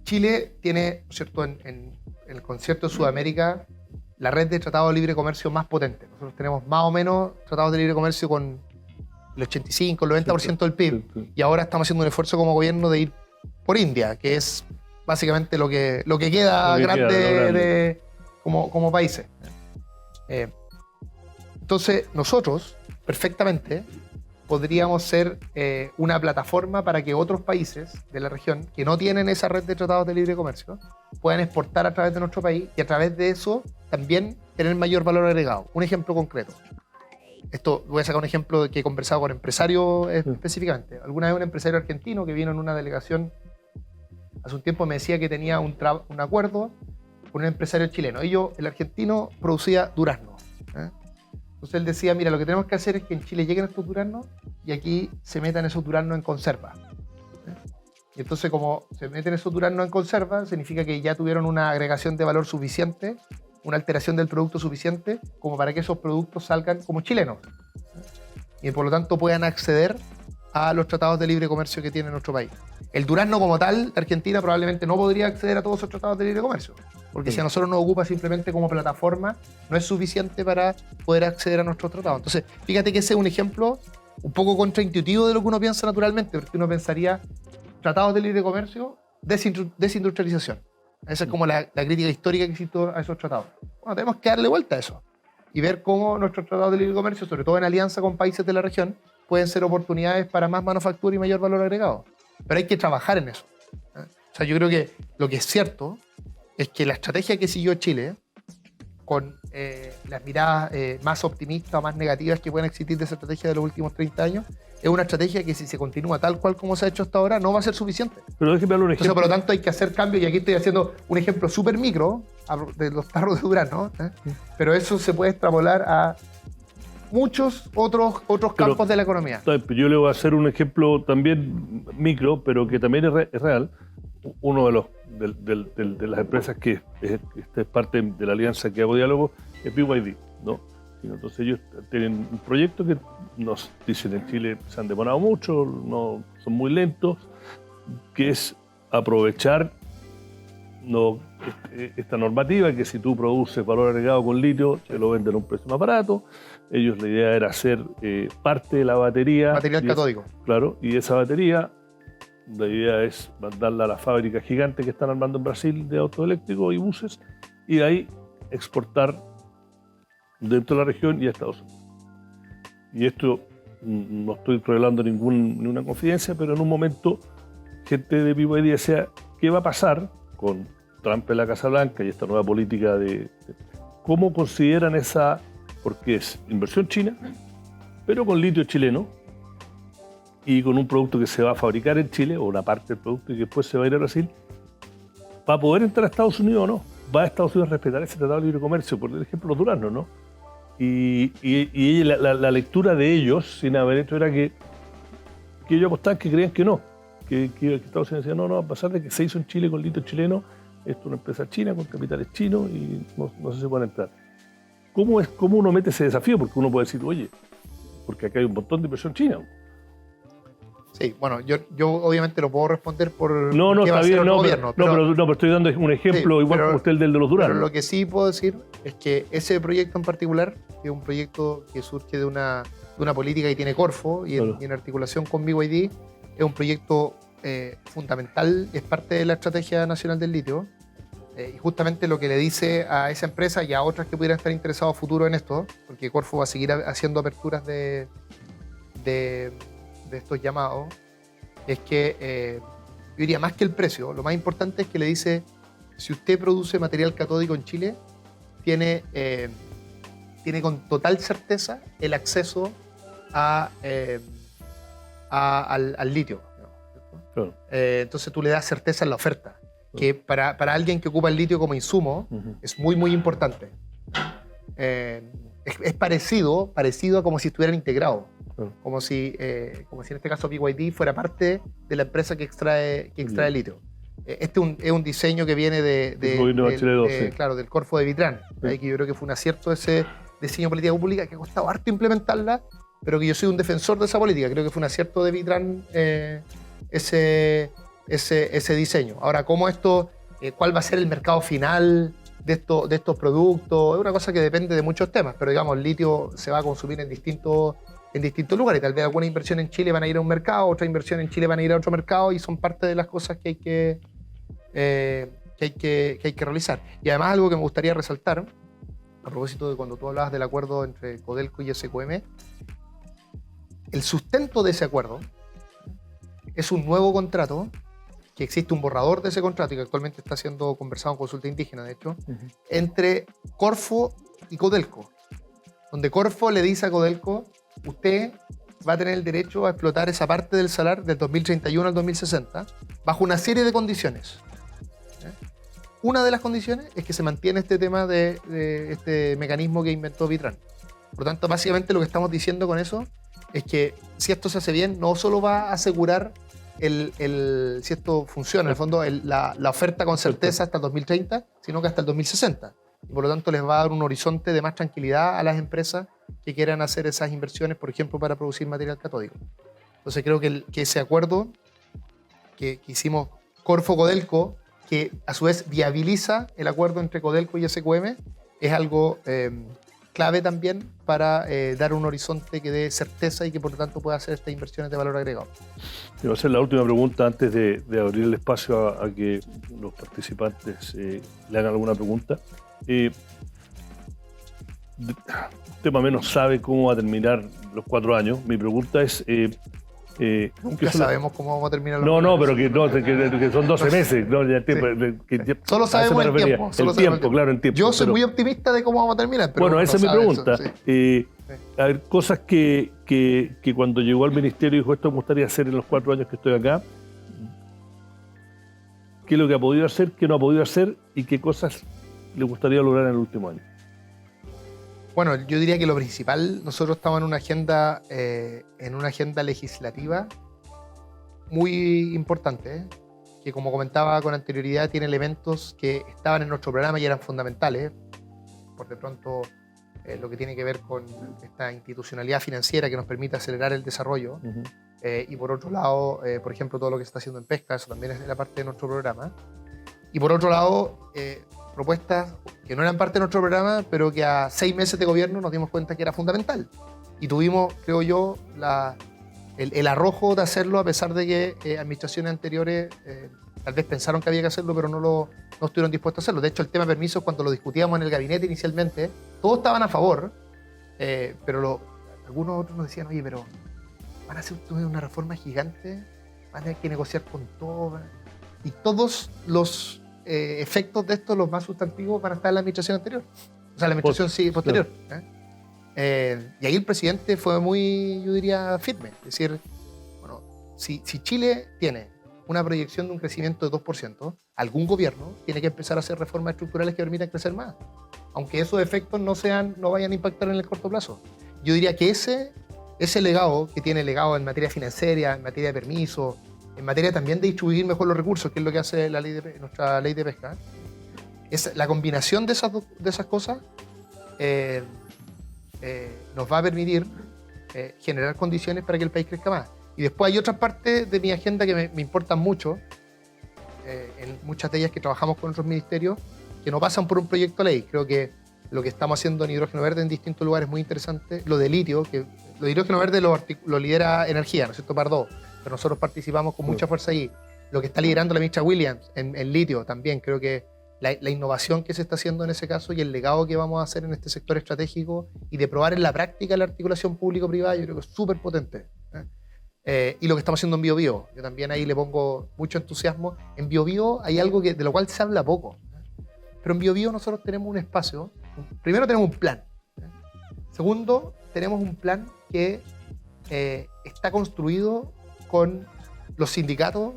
Chile tiene, ¿cierto?, en el concierto de Sudamérica, la red de tratados de libre comercio más potente. Nosotros tenemos más o menos tratados de libre comercio con el 85, el 90% del PIB, y ahora estamos haciendo un esfuerzo como gobierno de ir por India, que es básicamente lo que queda grande como países. Entonces, nosotros, perfectamente, podríamos ser una plataforma para que otros países de la región que no tienen esa red de tratados de libre comercio puedan exportar a través de nuestro país y a través de eso también tener mayor valor agregado. Un ejemplo concreto. Esto, voy a sacar un ejemplo que he conversado con empresarios específicamente. Alguna vez un empresario argentino que vino en una delegación hace un tiempo me decía que tenía un acuerdo con un empresario chileno. El argentino producía duraznos. Entonces él decía, mira, lo que tenemos que hacer es que en Chile lleguen estos duraznos y aquí se metan esos duraznos en conserva. Y entonces, como se meten esos duraznos en conserva, significa que ya tuvieron una agregación de valor suficiente, una alteración del producto suficiente, como para que esos productos salgan como chilenos. Y por lo tanto puedan acceder a los tratados de libre comercio que tiene nuestro país. El durazno como tal, Argentina probablemente no podría acceder a todos esos tratados de libre comercio, porque si a nosotros nos ocupa simplemente como plataforma, no es suficiente para poder acceder a nuestros tratados. Entonces, fíjate que ese es un ejemplo un poco contraintuitivo de lo que uno piensa naturalmente, porque uno pensaría tratados de libre comercio, desindustrialización. Esa es como la crítica histórica que existe a esos tratados. Bueno, tenemos que darle vuelta a eso y ver cómo nuestros tratados de libre comercio, sobre todo en alianza con países de la región, pueden ser oportunidades para más manufactura y mayor valor agregado. Pero hay que trabajar en eso. O sea, yo creo que lo que es cierto es que la estrategia que siguió Chile, con las miradas más optimistas o más negativas que pueden existir de esa estrategia de los últimos 30 años, es una estrategia que si se continúa tal cual como se ha hecho hasta ahora, no va a ser suficiente. Pero déjeme darle un ejemplo. Entonces, por lo tanto, hay que hacer cambios, y aquí estoy haciendo un ejemplo súper micro de los tarros de durazno, pero eso se puede extrapolar a muchos otros campos de la economía. Yo le voy a hacer un ejemplo también micro, pero que también es real. Uno de las empresas que es parte de la alianza que hago diálogo es BYD, ¿no? Entonces ellos tienen un proyecto que nos dicen en Chile se han demorado mucho, no, son muy lentos, que es aprovechar esta normativa que si tú produces valor agregado con litio, te lo venden a un precio más barato. Ellos, la idea era hacer parte de la batería. Material catódico. Claro, y esa batería, la idea es mandarla a la fábrica gigante que están armando en Brasil de autos eléctricos y buses, y de ahí exportar dentro de la región y a Estados Unidos. Y esto no estoy revelando ninguna confidencia, pero en un momento gente de BYD decía, ¿qué va a pasar con Trump en la Casa Blanca y esta nueva política de cómo consideran esa, porque es inversión china, pero con litio chileno y con un producto que se va a fabricar en Chile, o una parte del producto, y que después se va a ir a Brasil, para poder entrar a Estados Unidos o no? ¿Va a Estados Unidos a respetar ese tratado de libre comercio? Por ejemplo, los duraznos, ¿no? Y la lectura de ellos, sin haber hecho, era que ellos apostaban que creían que no. Que Estados Unidos decía, no, a pesar de que se hizo en Chile con litio chileno, esto es una empresa china con capitales chinos y no se puede entrar. ¿Cómo uno mete ese desafío? Porque uno puede decir, oye, porque acá hay un montón de inversión china. Sí, bueno, yo obviamente lo puedo responder por no, qué va está a ser bien, el gobierno. pero estoy dando un ejemplo, sí, igual como usted el del de los duraznos. Pero lo que sí puedo decir es que ese proyecto en particular, que es un proyecto que surge de una política que tiene Corfo y en articulación con BYD, es un proyecto fundamental, es parte de la Estrategia Nacional del Litio, y justamente lo que le dice a esa empresa y a otras que pudieran estar interesados a futuro en esto, porque Corfo va a seguir haciendo aperturas de estos llamados, es que yo diría más que el precio, lo más importante es que le dice, si usted produce material catódico en Chile, tiene con total certeza el acceso al litio. Claro. Entonces tú le das certeza en la oferta, que para alguien que ocupa el litio como insumo es muy, muy importante. Es parecido a como si estuvieran integrados. Como si en este caso BYD fuera parte de la empresa que extrae litio. Este es un diseño que viene del Corfo de Vitrán, que yo creo que fue un acierto ese diseño de política pública que ha costado harto implementarla, pero que yo soy un defensor de esa política. Creo que fue un acierto de Vitrán ese diseño. Ahora, cuál va a ser el mercado final de estos productos, es una cosa que depende de muchos temas, pero digamos, el litio se va a consumir en distintos lugares. Tal vez alguna inversión en Chile van a ir a un mercado, otra inversión en Chile van a ir a otro mercado, y son parte de las cosas que hay que realizar. Y además, algo que me gustaría resaltar, a propósito de cuando tú hablabas del acuerdo entre Codelco y SQM, el sustento de ese acuerdo es un nuevo contrato, que existe un borrador de ese contrato y que actualmente está siendo conversado en consulta indígena, de hecho, entre Corfo y Codelco, donde Corfo le dice a Codelco, usted va a tener el derecho a explotar esa parte del salar del 2031 al 2060 bajo una serie de condiciones. Una de las condiciones es que se mantiene este tema de este mecanismo que inventó Vitrán. Por lo tanto, básicamente lo que estamos diciendo con eso es que si esto se hace bien, no solo va a asegurar si esto funciona, en el fondo, la oferta con certeza hasta el 2030, sino que hasta el 2060. Y por lo tanto les va a dar un horizonte de más tranquilidad a las empresas que quieran hacer esas inversiones, por ejemplo, para producir material catódico. Entonces creo que ese acuerdo que hicimos Corfo-Codelco, que a su vez viabiliza el acuerdo entre Codelco y SQM, es algo clave también para dar un horizonte que dé certeza y que por lo tanto pueda hacer estas inversiones de valor agregado. Voy a hacer la última pregunta antes de abrir el espacio a que los participantes le hagan alguna pregunta. Usted más o menos sabe cómo va a terminar los 4 años. Mi pregunta es... Nunca sabemos cómo vamos a terminar los que son 12 meses. No, solo sabemos el tiempo. Claro, el tiempo. Yo soy muy optimista de cómo vamos a terminar. Pero bueno, esa es mi pregunta. Eso, sí. A ver, cosas que cuando llegó al ministerio dijo, esto me gustaría hacer en los 4 años que estoy acá. ¿Qué es lo que ha podido hacer, qué no ha podido hacer y qué cosas le gustaría lograr en el último año? Bueno, yo diría que lo principal, nosotros estamos en una agenda legislativa muy importante, que como comentaba con anterioridad, tiene elementos que estaban en nuestro programa y eran fundamentales. Por de pronto, lo que tiene que ver con esta institucionalidad financiera que nos permite acelerar el desarrollo. Uh-huh. Y por otro lado, por ejemplo, todo lo que se está haciendo en pesca, eso también es la parte de nuestro programa. Y por otro lado, propuestas que no eran parte de nuestro programa, pero que a 6 meses de gobierno nos dimos cuenta que era fundamental. Y tuvimos, creo yo, el arrojo de hacerlo, a pesar de que administraciones anteriores tal vez pensaron que había que hacerlo, pero no estuvieron dispuestos a hacerlo. De hecho, el tema de permisos, cuando lo discutíamos en el gabinete inicialmente, todos estaban a favor, pero algunos otros nos decían, oye, pero van a hacer una reforma gigante, van a tener que negociar con todo, y todos los efectos de esto, los más sustantivos, van a estar en la administración anterior. O sea, la administración posterior. Claro. Y ahí el presidente fue muy, yo diría, firme. Es decir, bueno, si Chile tiene una proyección de un crecimiento de 2%, algún gobierno tiene que empezar a hacer reformas estructurales que permitan crecer más. Aunque esos efectos no vayan a impactar en el corto plazo. Yo diría que ese legado, que tiene legado en materia financiera, en materia de permiso, en materia también de distribuir mejor los recursos, que es lo que hace nuestra ley de pesca, es la combinación de esas cosas nos va a permitir generar condiciones para que el país crezca más. Y después hay otras partes de mi agenda que me importan mucho, en muchas de ellas que trabajamos con otros ministerios, que no pasan por un proyecto de ley. Creo que lo que estamos haciendo en hidrógeno verde en distintos lugares es muy interesante. Lo de litio, que lo de hidrógeno verde lo lidera Energía, ¿no es cierto? Pardó. Pero nosotros participamos con mucha fuerza ahí. Lo que está liderando la ministra Williams en litio también, creo que la innovación que se está haciendo en ese caso y el legado que vamos a hacer en este sector estratégico y de probar en la práctica la articulación público-privada, yo creo que es súper potente. Y lo que estamos haciendo en BioBio, yo también ahí le pongo mucho entusiasmo. En BioBio hay algo de lo cual se habla poco, pero en BioBio nosotros tenemos un espacio. Primero tenemos un plan. Segundo, tenemos un plan que está construido con los sindicatos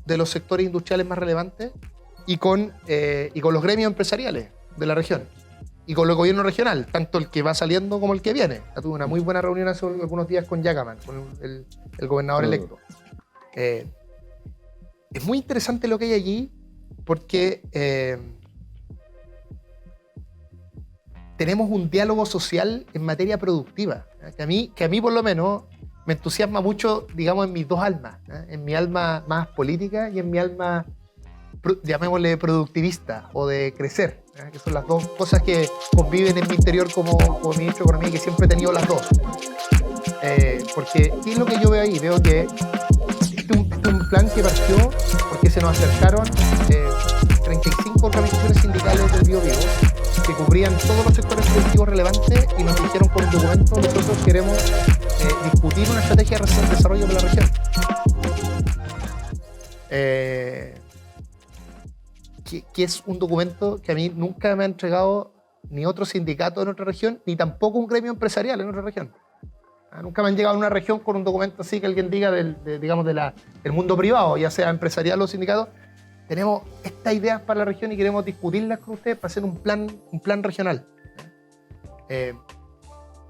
de los sectores industriales más relevantes y con los gremios empresariales de la región y con el gobierno regional, tanto el que va saliendo como el que viene. Tuve una muy buena reunión hace algunos días con Yacaman, con el gobernador electo. Es muy interesante lo que hay allí porque tenemos un diálogo social en materia productiva, que a mí por lo menos me entusiasma mucho, digamos, en mis dos almas, en mi alma más política y en mi alma, llamémosle, productivista o de crecer, que son las dos cosas que conviven en mi interior como ministro de Economía, que siempre he tenido las dos. Porque, ¿qué es lo que yo veo ahí? Veo que este es un plan que partió porque se nos acercaron 35 organizaciones sindicales del BioBio que cubrían todos los sectores productivos relevantes y nos dijeron por un documento: nosotros queremos discutir una estrategia de desarrollo de la región. Que es un documento que a mí nunca me ha entregado ni otro sindicato de nuestra región, ni tampoco un gremio empresarial en nuestra región. Nunca me han llegado a una región con un documento así que alguien diga del mundo privado, ya sea empresarial o sindicato. Tenemos estas ideas para la región y queremos discutirlas con ustedes para hacer un plan regional.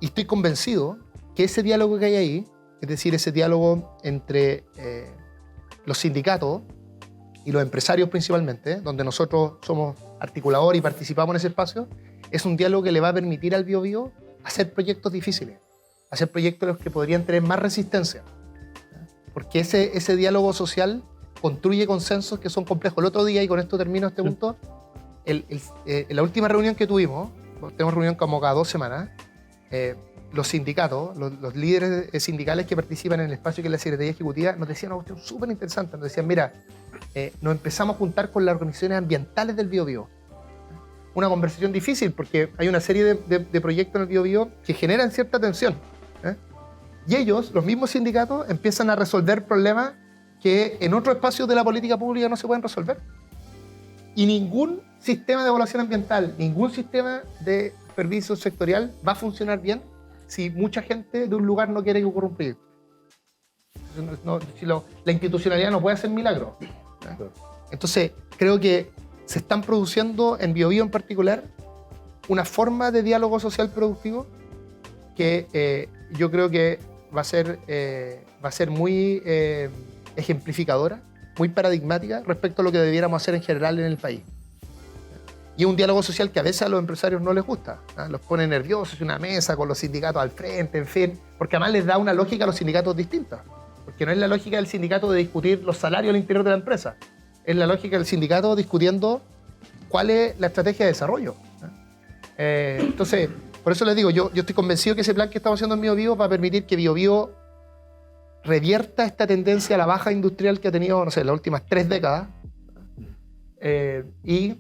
Y estoy convencido que ese diálogo que hay ahí, es decir, ese diálogo entre los sindicatos y los empresarios principalmente, donde nosotros somos articuladores y participamos en ese espacio, es un diálogo que le va a permitir al Biobío hacer proyectos difíciles, hacer proyectos que podrían tener más resistencia. Porque ese diálogo social construye consensos que son complejos. El otro día, y con esto termino este punto, en la última reunión que tuvimos, tenemos reunión como cada 2 semanas, los sindicatos, los líderes sindicales que participan en el espacio que es la Secretaría Ejecutiva, nos decían una cuestión súper interesante. Nos decían, mira, nos empezamos a juntar con las organizaciones ambientales del Biobío. Una conversación difícil porque hay una serie de proyectos en el Biobío que generan cierta tensión. Y ellos, los mismos sindicatos, empiezan a resolver problemas que en otros espacios de la política pública no se pueden resolver. Y ningún sistema de evaluación ambiental, ningún sistema de servicio sectorial va a funcionar bien si mucha gente de un lugar no quiere que ocurra un proyecto. La institucionalidad no puede hacer milagros. Entonces, creo que se están produciendo en Biobío en particular una forma de diálogo social productivo que yo creo que va a ser muy ejemplificadora, muy paradigmática respecto a lo que debiéramos hacer en general en el país. Y es un diálogo social que a veces a los empresarios no les gusta, ¿no? Los pone nerviosos, una mesa con los sindicatos al frente, en fin, porque además les da una lógica a los sindicatos distinta. Porque no es la lógica del sindicato de discutir los salarios al interior de la empresa, es la lógica del sindicato discutiendo cuál es la estrategia de desarrollo, ¿no? Entonces, por eso les digo, yo estoy convencido que ese plan que estamos haciendo en Biobío va a permitir que Biobío revierta esta tendencia a la baja industrial que ha tenido, no sé, las últimas 3 décadas, y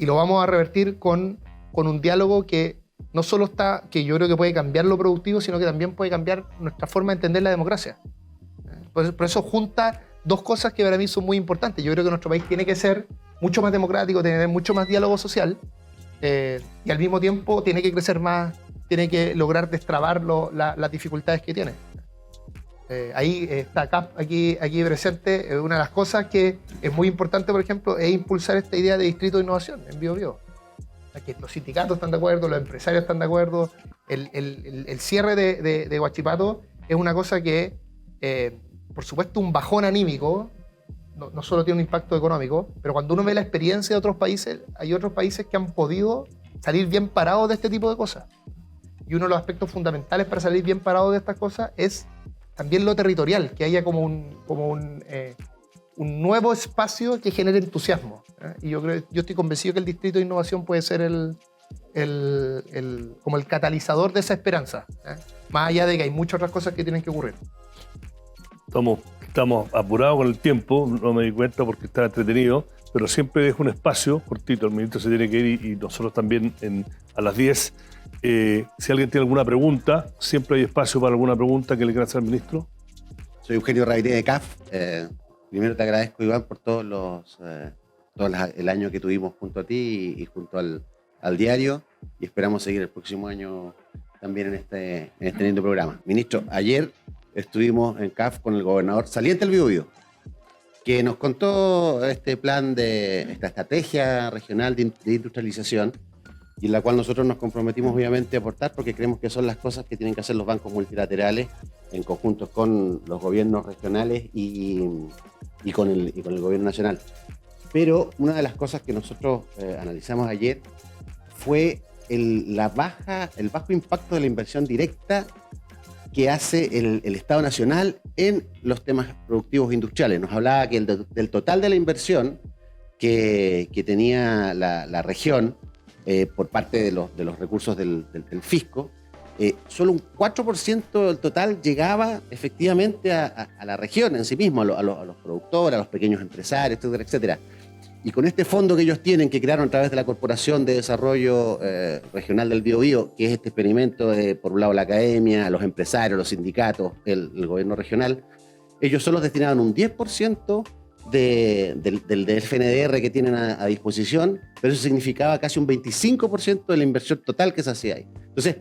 lo vamos a revertir con un diálogo que no solo que yo creo que puede cambiar lo productivo, sino que también puede cambiar nuestra forma de entender la democracia. Por eso junta 2 cosas que para mí son muy importantes. Yo creo que nuestro país tiene que ser mucho más democrático, tener mucho más diálogo social, y al mismo tiempo tiene que crecer más, tiene que lograr destrabar las dificultades que tiene. Ahí está CAF aquí presente. Una de las cosas que es muy importante, por ejemplo, es impulsar esta idea de distrito de innovación en Biobío. Que los sindicatos están de acuerdo, los empresarios están de acuerdo. El cierre de Huachipato es una cosa que, por supuesto, un bajón anímico, no solo tiene un impacto económico, pero cuando uno ve la experiencia de otros países, hay otros países que han podido salir bien parados de este tipo de cosas. Y uno de los aspectos fundamentales para salir bien parados de estas cosas es también lo territorial, que haya como un nuevo espacio que genere entusiasmo. Y yo estoy convencido que el Distrito de Innovación puede ser como el catalizador de esa esperanza, más allá de que hay muchas otras cosas que tienen que ocurrir. Estamos apurados con el tiempo, no me di cuenta porque estaba entretenido, pero siempre dejo un espacio cortito, el ministro se tiene que ir y nosotros también a las 10. Si alguien tiene alguna pregunta, siempre hay espacio para alguna pregunta que le quiera hacer al ministro. Soy Eugenio Rairé de CAF. Primero te agradezco, Iván, por todo el año que tuvimos junto a ti y junto al diario, y esperamos seguir el próximo año también en este lindo programa. Ministro, ayer estuvimos en CAF con el gobernador saliente del Biobío, que nos contó este plan esta estrategia regional de industrialización, y en la cual nosotros nos comprometimos obviamente a aportar, porque creemos que son las cosas que tienen que hacer los bancos multilaterales en conjunto con los gobiernos regionales y con el gobierno nacional. Pero una de las cosas que nosotros analizamos ayer fue el bajo impacto de la inversión directa que hace el Estado Nacional en los temas productivos industriales. Nos hablaba que del total de la inversión que tenía la región, por parte de los recursos del fisco, solo un 4% del total llegaba efectivamente a la región en sí mismo, a los productores, a los pequeños empresarios, etcétera, etcétera. Y con este fondo que ellos tienen, que crearon a través de la Corporación de Desarrollo Regional del Biobío, que es este experimento de, por un lado, la academia, los empresarios, los sindicatos, el gobierno regional, ellos solo destinaban un 10% del FNDR que tienen a disposición, pero eso significaba casi un 25% de la inversión total que se hacía ahí. Entonces,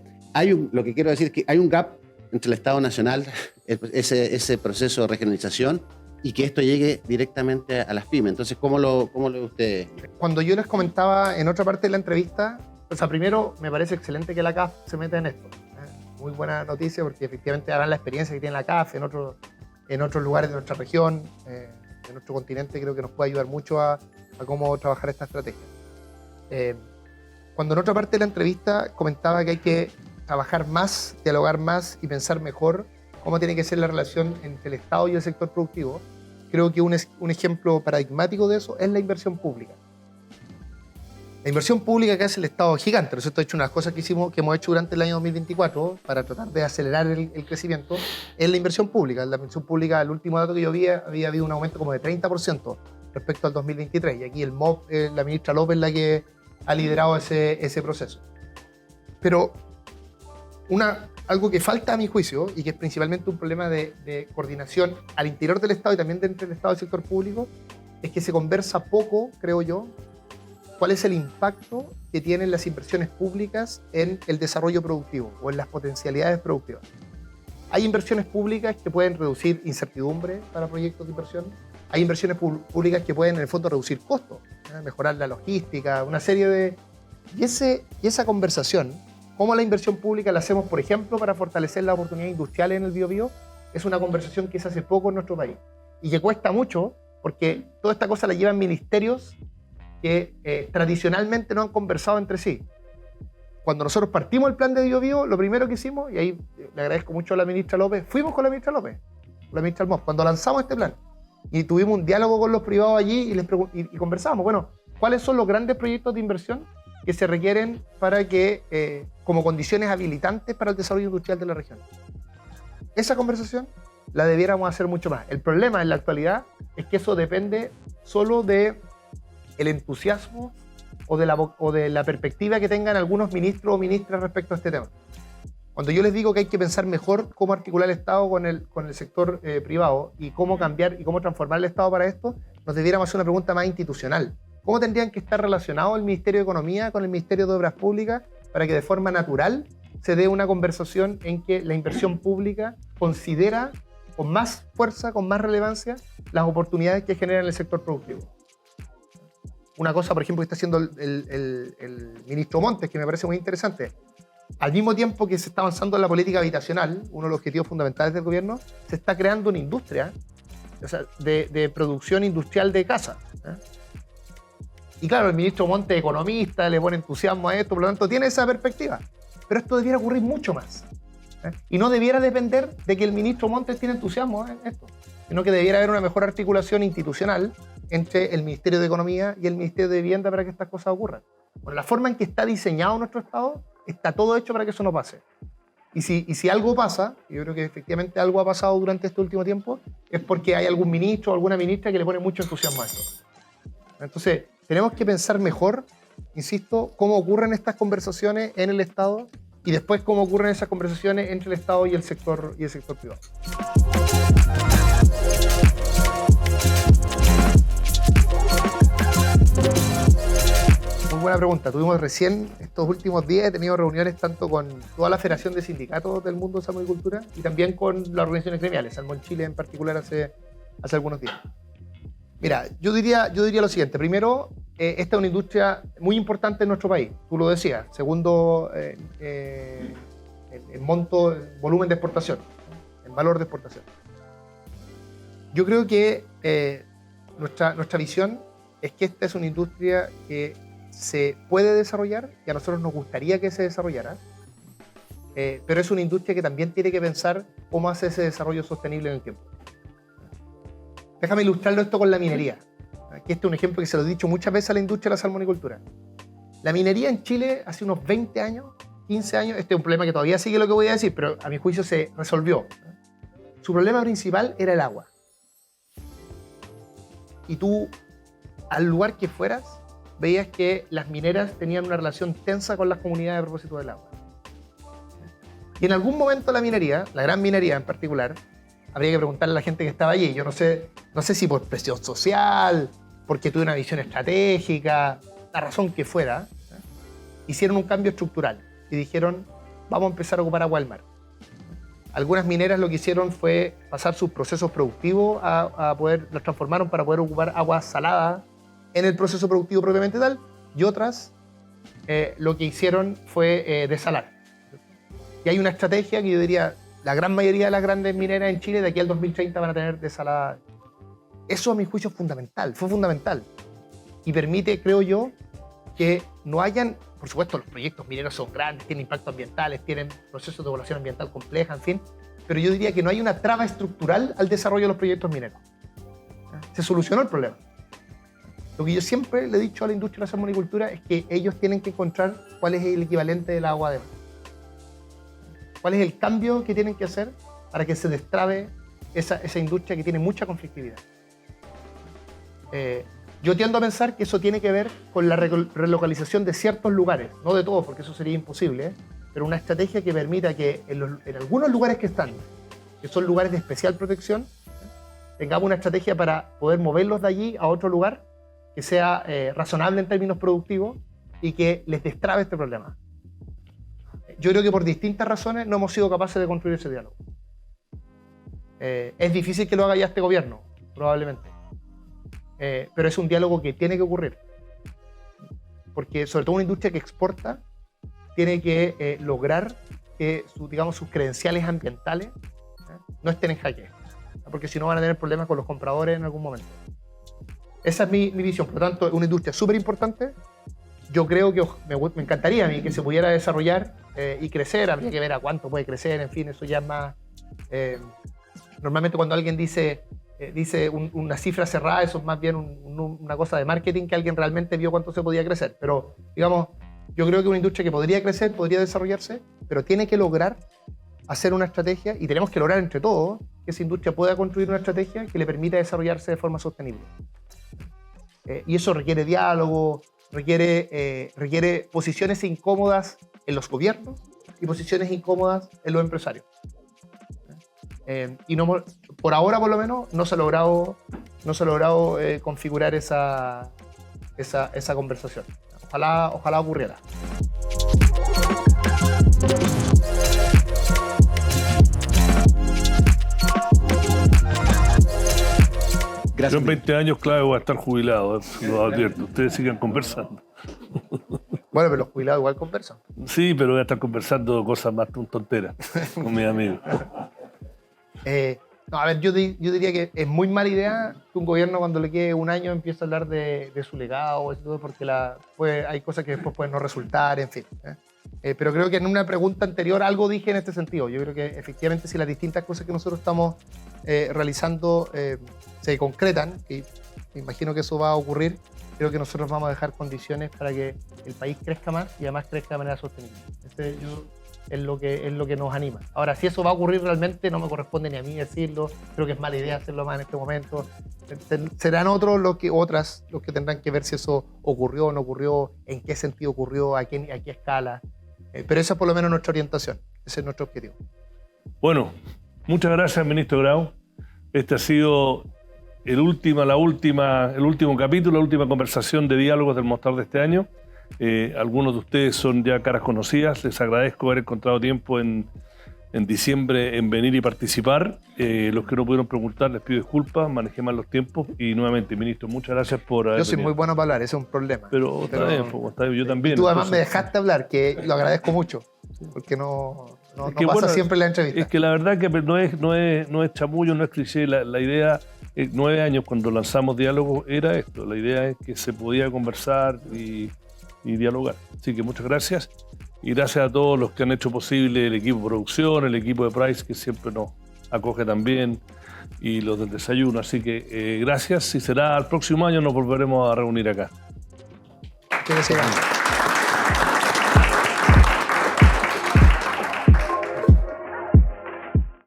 lo que quiero decir es que hay un gap entre el Estado Nacional, ese proceso de regionalización, y que esto llegue directamente a las pymes. Entonces, ¿cómo lo ve usted? Cuando yo les comentaba en otra parte de la entrevista, o sea, primero, me parece excelente que la CAF se meta en esto. muy buena noticia porque efectivamente harán la experiencia que tiene la CAF en otros lugares de nuestra región, de nuestro continente. Creo que nos puede ayudar mucho a cómo trabajar esta estrategia. Cuando en otra parte de la entrevista comentaba que hay que trabajar más, dialogar más y pensar mejor cómo tiene que ser la relación entre el Estado y el sector productivo, creo que un ejemplo paradigmático de eso es la inversión pública. La inversión pública que hace el Estado es gigante. Nosotros hemos hecho unas cosas que hemos hecho durante el año 2024 para tratar de acelerar el crecimiento es la inversión pública. La inversión pública, el último dato que yo vi, había habido un aumento como de 30% respecto al 2023. Y aquí el MOP, la ministra López, la que ha liderado ese proceso. Pero algo que falta a mi juicio, y que es principalmente un problema de coordinación al interior del Estado y también dentro del Estado y el sector público, es que se conversa poco, creo yo, cuál es el impacto que tienen las inversiones públicas en el desarrollo productivo o en las potencialidades productivas. Hay inversiones públicas que pueden reducir incertidumbre para proyectos de inversión. Hay inversiones públicas que pueden, en el fondo, reducir costos, mejorar la logística, una serie de... Y esa conversación, cómo la inversión pública la hacemos, por ejemplo, para fortalecer las oportunidades industriales en el Biobío, es una conversación que se hace poco en nuestro país y que cuesta mucho porque toda esta cosa la llevan ministerios que tradicionalmente no han conversado entre sí. Cuando nosotros partimos el plan de Biobío, lo primero que hicimos, y ahí le agradezco mucho a la ministra López, fuimos con la ministra López, con la ministra Almos, cuando lanzamos este plan, y tuvimos un diálogo con los privados allí y conversamos, bueno, ¿cuáles son los grandes proyectos de inversión que se requieren para que, como condiciones habilitantes para el desarrollo industrial de la región? Esa conversación la debiéramos hacer mucho más. El problema en la actualidad es que eso depende solo de el entusiasmo o de la perspectiva que tengan algunos ministros o ministras respecto a este tema. Cuando yo les digo que hay que pensar mejor cómo articular el Estado con el sector privado y cómo cambiar y cómo transformar el Estado para esto, nos debiéramos hacer una pregunta más institucional. ¿Cómo tendrían que estar relacionados el Ministerio de Economía con el Ministerio de Obras Públicas para que de forma natural se dé una conversación en que la inversión pública considera con más fuerza, con más relevancia, las oportunidades que genera el sector productivo? Una cosa, por ejemplo, que está haciendo el ministro Montes, que me parece muy interesante. Al mismo tiempo que se está avanzando en la política habitacional, uno de los objetivos fundamentales del gobierno, se está creando una industria, o sea, de producción industrial de casa. Y claro, el ministro Montes, economista, le pone entusiasmo a esto, por lo tanto tiene esa perspectiva. Pero esto debiera ocurrir mucho más. Y no debiera depender de que el ministro Montes tiene entusiasmo en esto, sino que debiera haber una mejor articulación institucional entre el Ministerio de Economía y el Ministerio de Vivienda para que estas cosas ocurran. Bueno, la forma en que está diseñado nuestro Estado está todo hecho para que eso no pase. Y si algo pasa, y yo creo que efectivamente algo ha pasado durante este último tiempo, es porque hay algún ministro o alguna ministra que le pone mucho entusiasmo a esto. Entonces, tenemos que pensar mejor, insisto, cómo ocurren estas conversaciones en el Estado y después cómo ocurren esas conversaciones entre el Estado y el sector privado. Muy buena pregunta. Tuvimos recién, estos últimos días, he tenido reuniones tanto con toda la Federación de Sindicatos del mundo de salmonicultura y también con las organizaciones gremiales, Salmón Chile en particular hace algunos días. Mira, yo diría lo siguiente. Primero, esta es una industria muy importante en nuestro país, tú lo decías. Segundo, el monto, el volumen de exportación, el valor de exportación. Yo creo que nuestra visión es que esta es una industria que se puede desarrollar y a nosotros nos gustaría que se desarrollara, pero es una industria que también tiene que pensar cómo hace ese desarrollo sostenible en el tiempo. Déjame ilustrarlo esto con la minería. Aquí este es un ejemplo que se lo he dicho muchas veces a la industria de la salmonicultura. La minería en Chile hace unos 20 años, 15 años, este es un problema que todavía sigue lo que voy a decir, pero a mi juicio se resolvió. Su problema principal era el agua. Y tú, al lugar que fueras, veías que las mineras tenían una relación tensa con las comunidades a propósito del agua. Y en algún momento la minería, la gran minería en particular, habría que preguntarle a la gente que estaba allí. Yo no sé si por presión social, porque tuve una visión estratégica, la razón que fuera, hicieron un cambio estructural y dijeron, vamos a empezar a ocupar agua del mar. Algunas mineras lo que hicieron fue pasar sus procesos productivos los transformaron para poder ocupar agua salada en el proceso productivo propiamente tal, y otras lo que hicieron fue desalar. Y hay una estrategia que yo diría, la gran mayoría de las grandes mineras en Chile de aquí al 2030 van a tener desalada. Eso a mi juicio es fundamental, fue fundamental. Y permite, creo yo, que no hayan, por supuesto los proyectos mineros son grandes, tienen impactos ambientales, tienen procesos de evaluación ambiental compleja, en fin, pero yo diría que no hay una traba estructural al desarrollo de los proyectos mineros. Se solucionó el problema. Lo que yo siempre le he dicho a la industria de la salmonicultura es que ellos tienen que encontrar cuál es el equivalente del agua de mar. ¿Cuál es el cambio que tienen que hacer para que se destrabe esa industria que tiene mucha conflictividad? Yo tiendo a pensar que eso tiene que ver con la relocalización de ciertos lugares, no de todos, porque eso sería imposible, pero una estrategia que permita que en algunos lugares que están, que son lugares de especial protección, tengamos una estrategia para poder moverlos de allí a otro lugar que sea razonable en términos productivos y que les destrabe este problema. Yo creo que por distintas razones no hemos sido capaces de construir ese diálogo. Es difícil que lo haga ya este gobierno, probablemente. Pero es un diálogo que tiene que ocurrir. Porque sobre todo una industria que exporta tiene que lograr que sus credenciales ambientales no estén en jaque. Porque si no van a tener problemas con los compradores en algún momento. Esa es mi visión. Por lo tanto, es una industria súper importante. Yo creo que me encantaría a mí que se pudiera desarrollar y crecer. Habría que ver a cuánto puede crecer, en fin, eso ya es más... normalmente cuando alguien dice una cifra cerrada, eso es más bien una cosa de marketing que alguien realmente vio cuánto se podía crecer. Pero, digamos, yo creo que una industria que podría crecer, podría desarrollarse, pero tiene que lograr hacer una estrategia, y tenemos que lograr entre todos que esa industria pueda construir una estrategia que le permita desarrollarse de forma sostenible. Y eso requiere diálogo, requiere posiciones incómodas en los gobiernos y posiciones incómodas en los empresarios. Y no, por ahora, por lo menos, no se ha logrado configurar esa conversación. Ojalá ocurriera. Gracias. Yo en 20 años, claro, voy a estar jubilado, lo advierto. Ustedes sigan conversando. Bueno, pero los jubilados igual conversan. Sí, pero voy a estar conversando cosas más tonteras con mis amigos. No, a ver, yo diría que es muy mala idea que un gobierno cuando le quede un año empiece a hablar de su legado, porque hay cosas que después pueden no resultar, en fin. Pero creo que en una pregunta anterior algo dije en este sentido. Yo creo que efectivamente si las distintas cosas que nosotros estamos realizando se concretan, y me imagino que eso va a ocurrir, creo que nosotros vamos a dejar condiciones para que el país crezca más y además crezca de manera sostenible. Es lo que nos anima. Ahora, si eso va a ocurrir realmente, no me corresponde ni a mí decirlo. Creo que es mala idea hacerlo más en este momento. Serán otros los que tendrán que ver si eso ocurrió o no ocurrió, en qué sentido ocurrió, a qué escala. Pero esa es por lo menos nuestra orientación. Ese es nuestro objetivo. Bueno, muchas gracias, ministro Grau. Este ha sido el último capítulo, la última conversación de diálogos del Mostrador de este año. Algunos de ustedes son ya caras conocidas. Les agradezco haber encontrado tiempo en diciembre en venir y participar. Los que no pudieron preguntar, les pido disculpas, manejé mal los tiempos. Y nuevamente, ministro, muchas gracias por haber Yo soy venido. muy bueno para hablar, ese es un problema. Pero está bien, yo también. Y tú además me dejaste hablar, que lo agradezco mucho, porque no pasa bueno, siempre en la entrevista. Es que la verdad que no es chamullo, no es cliché. La idea, 9 años cuando lanzamos Diálogo, era esto. La idea es que se podía conversar y dialogar. Así que muchas gracias. Y gracias a todos los que han hecho posible el equipo de producción, el equipo de Price, que siempre nos acoge también, y los del desayuno. Así que gracias. Y será el próximo año, nos volveremos a reunir acá. Gracias.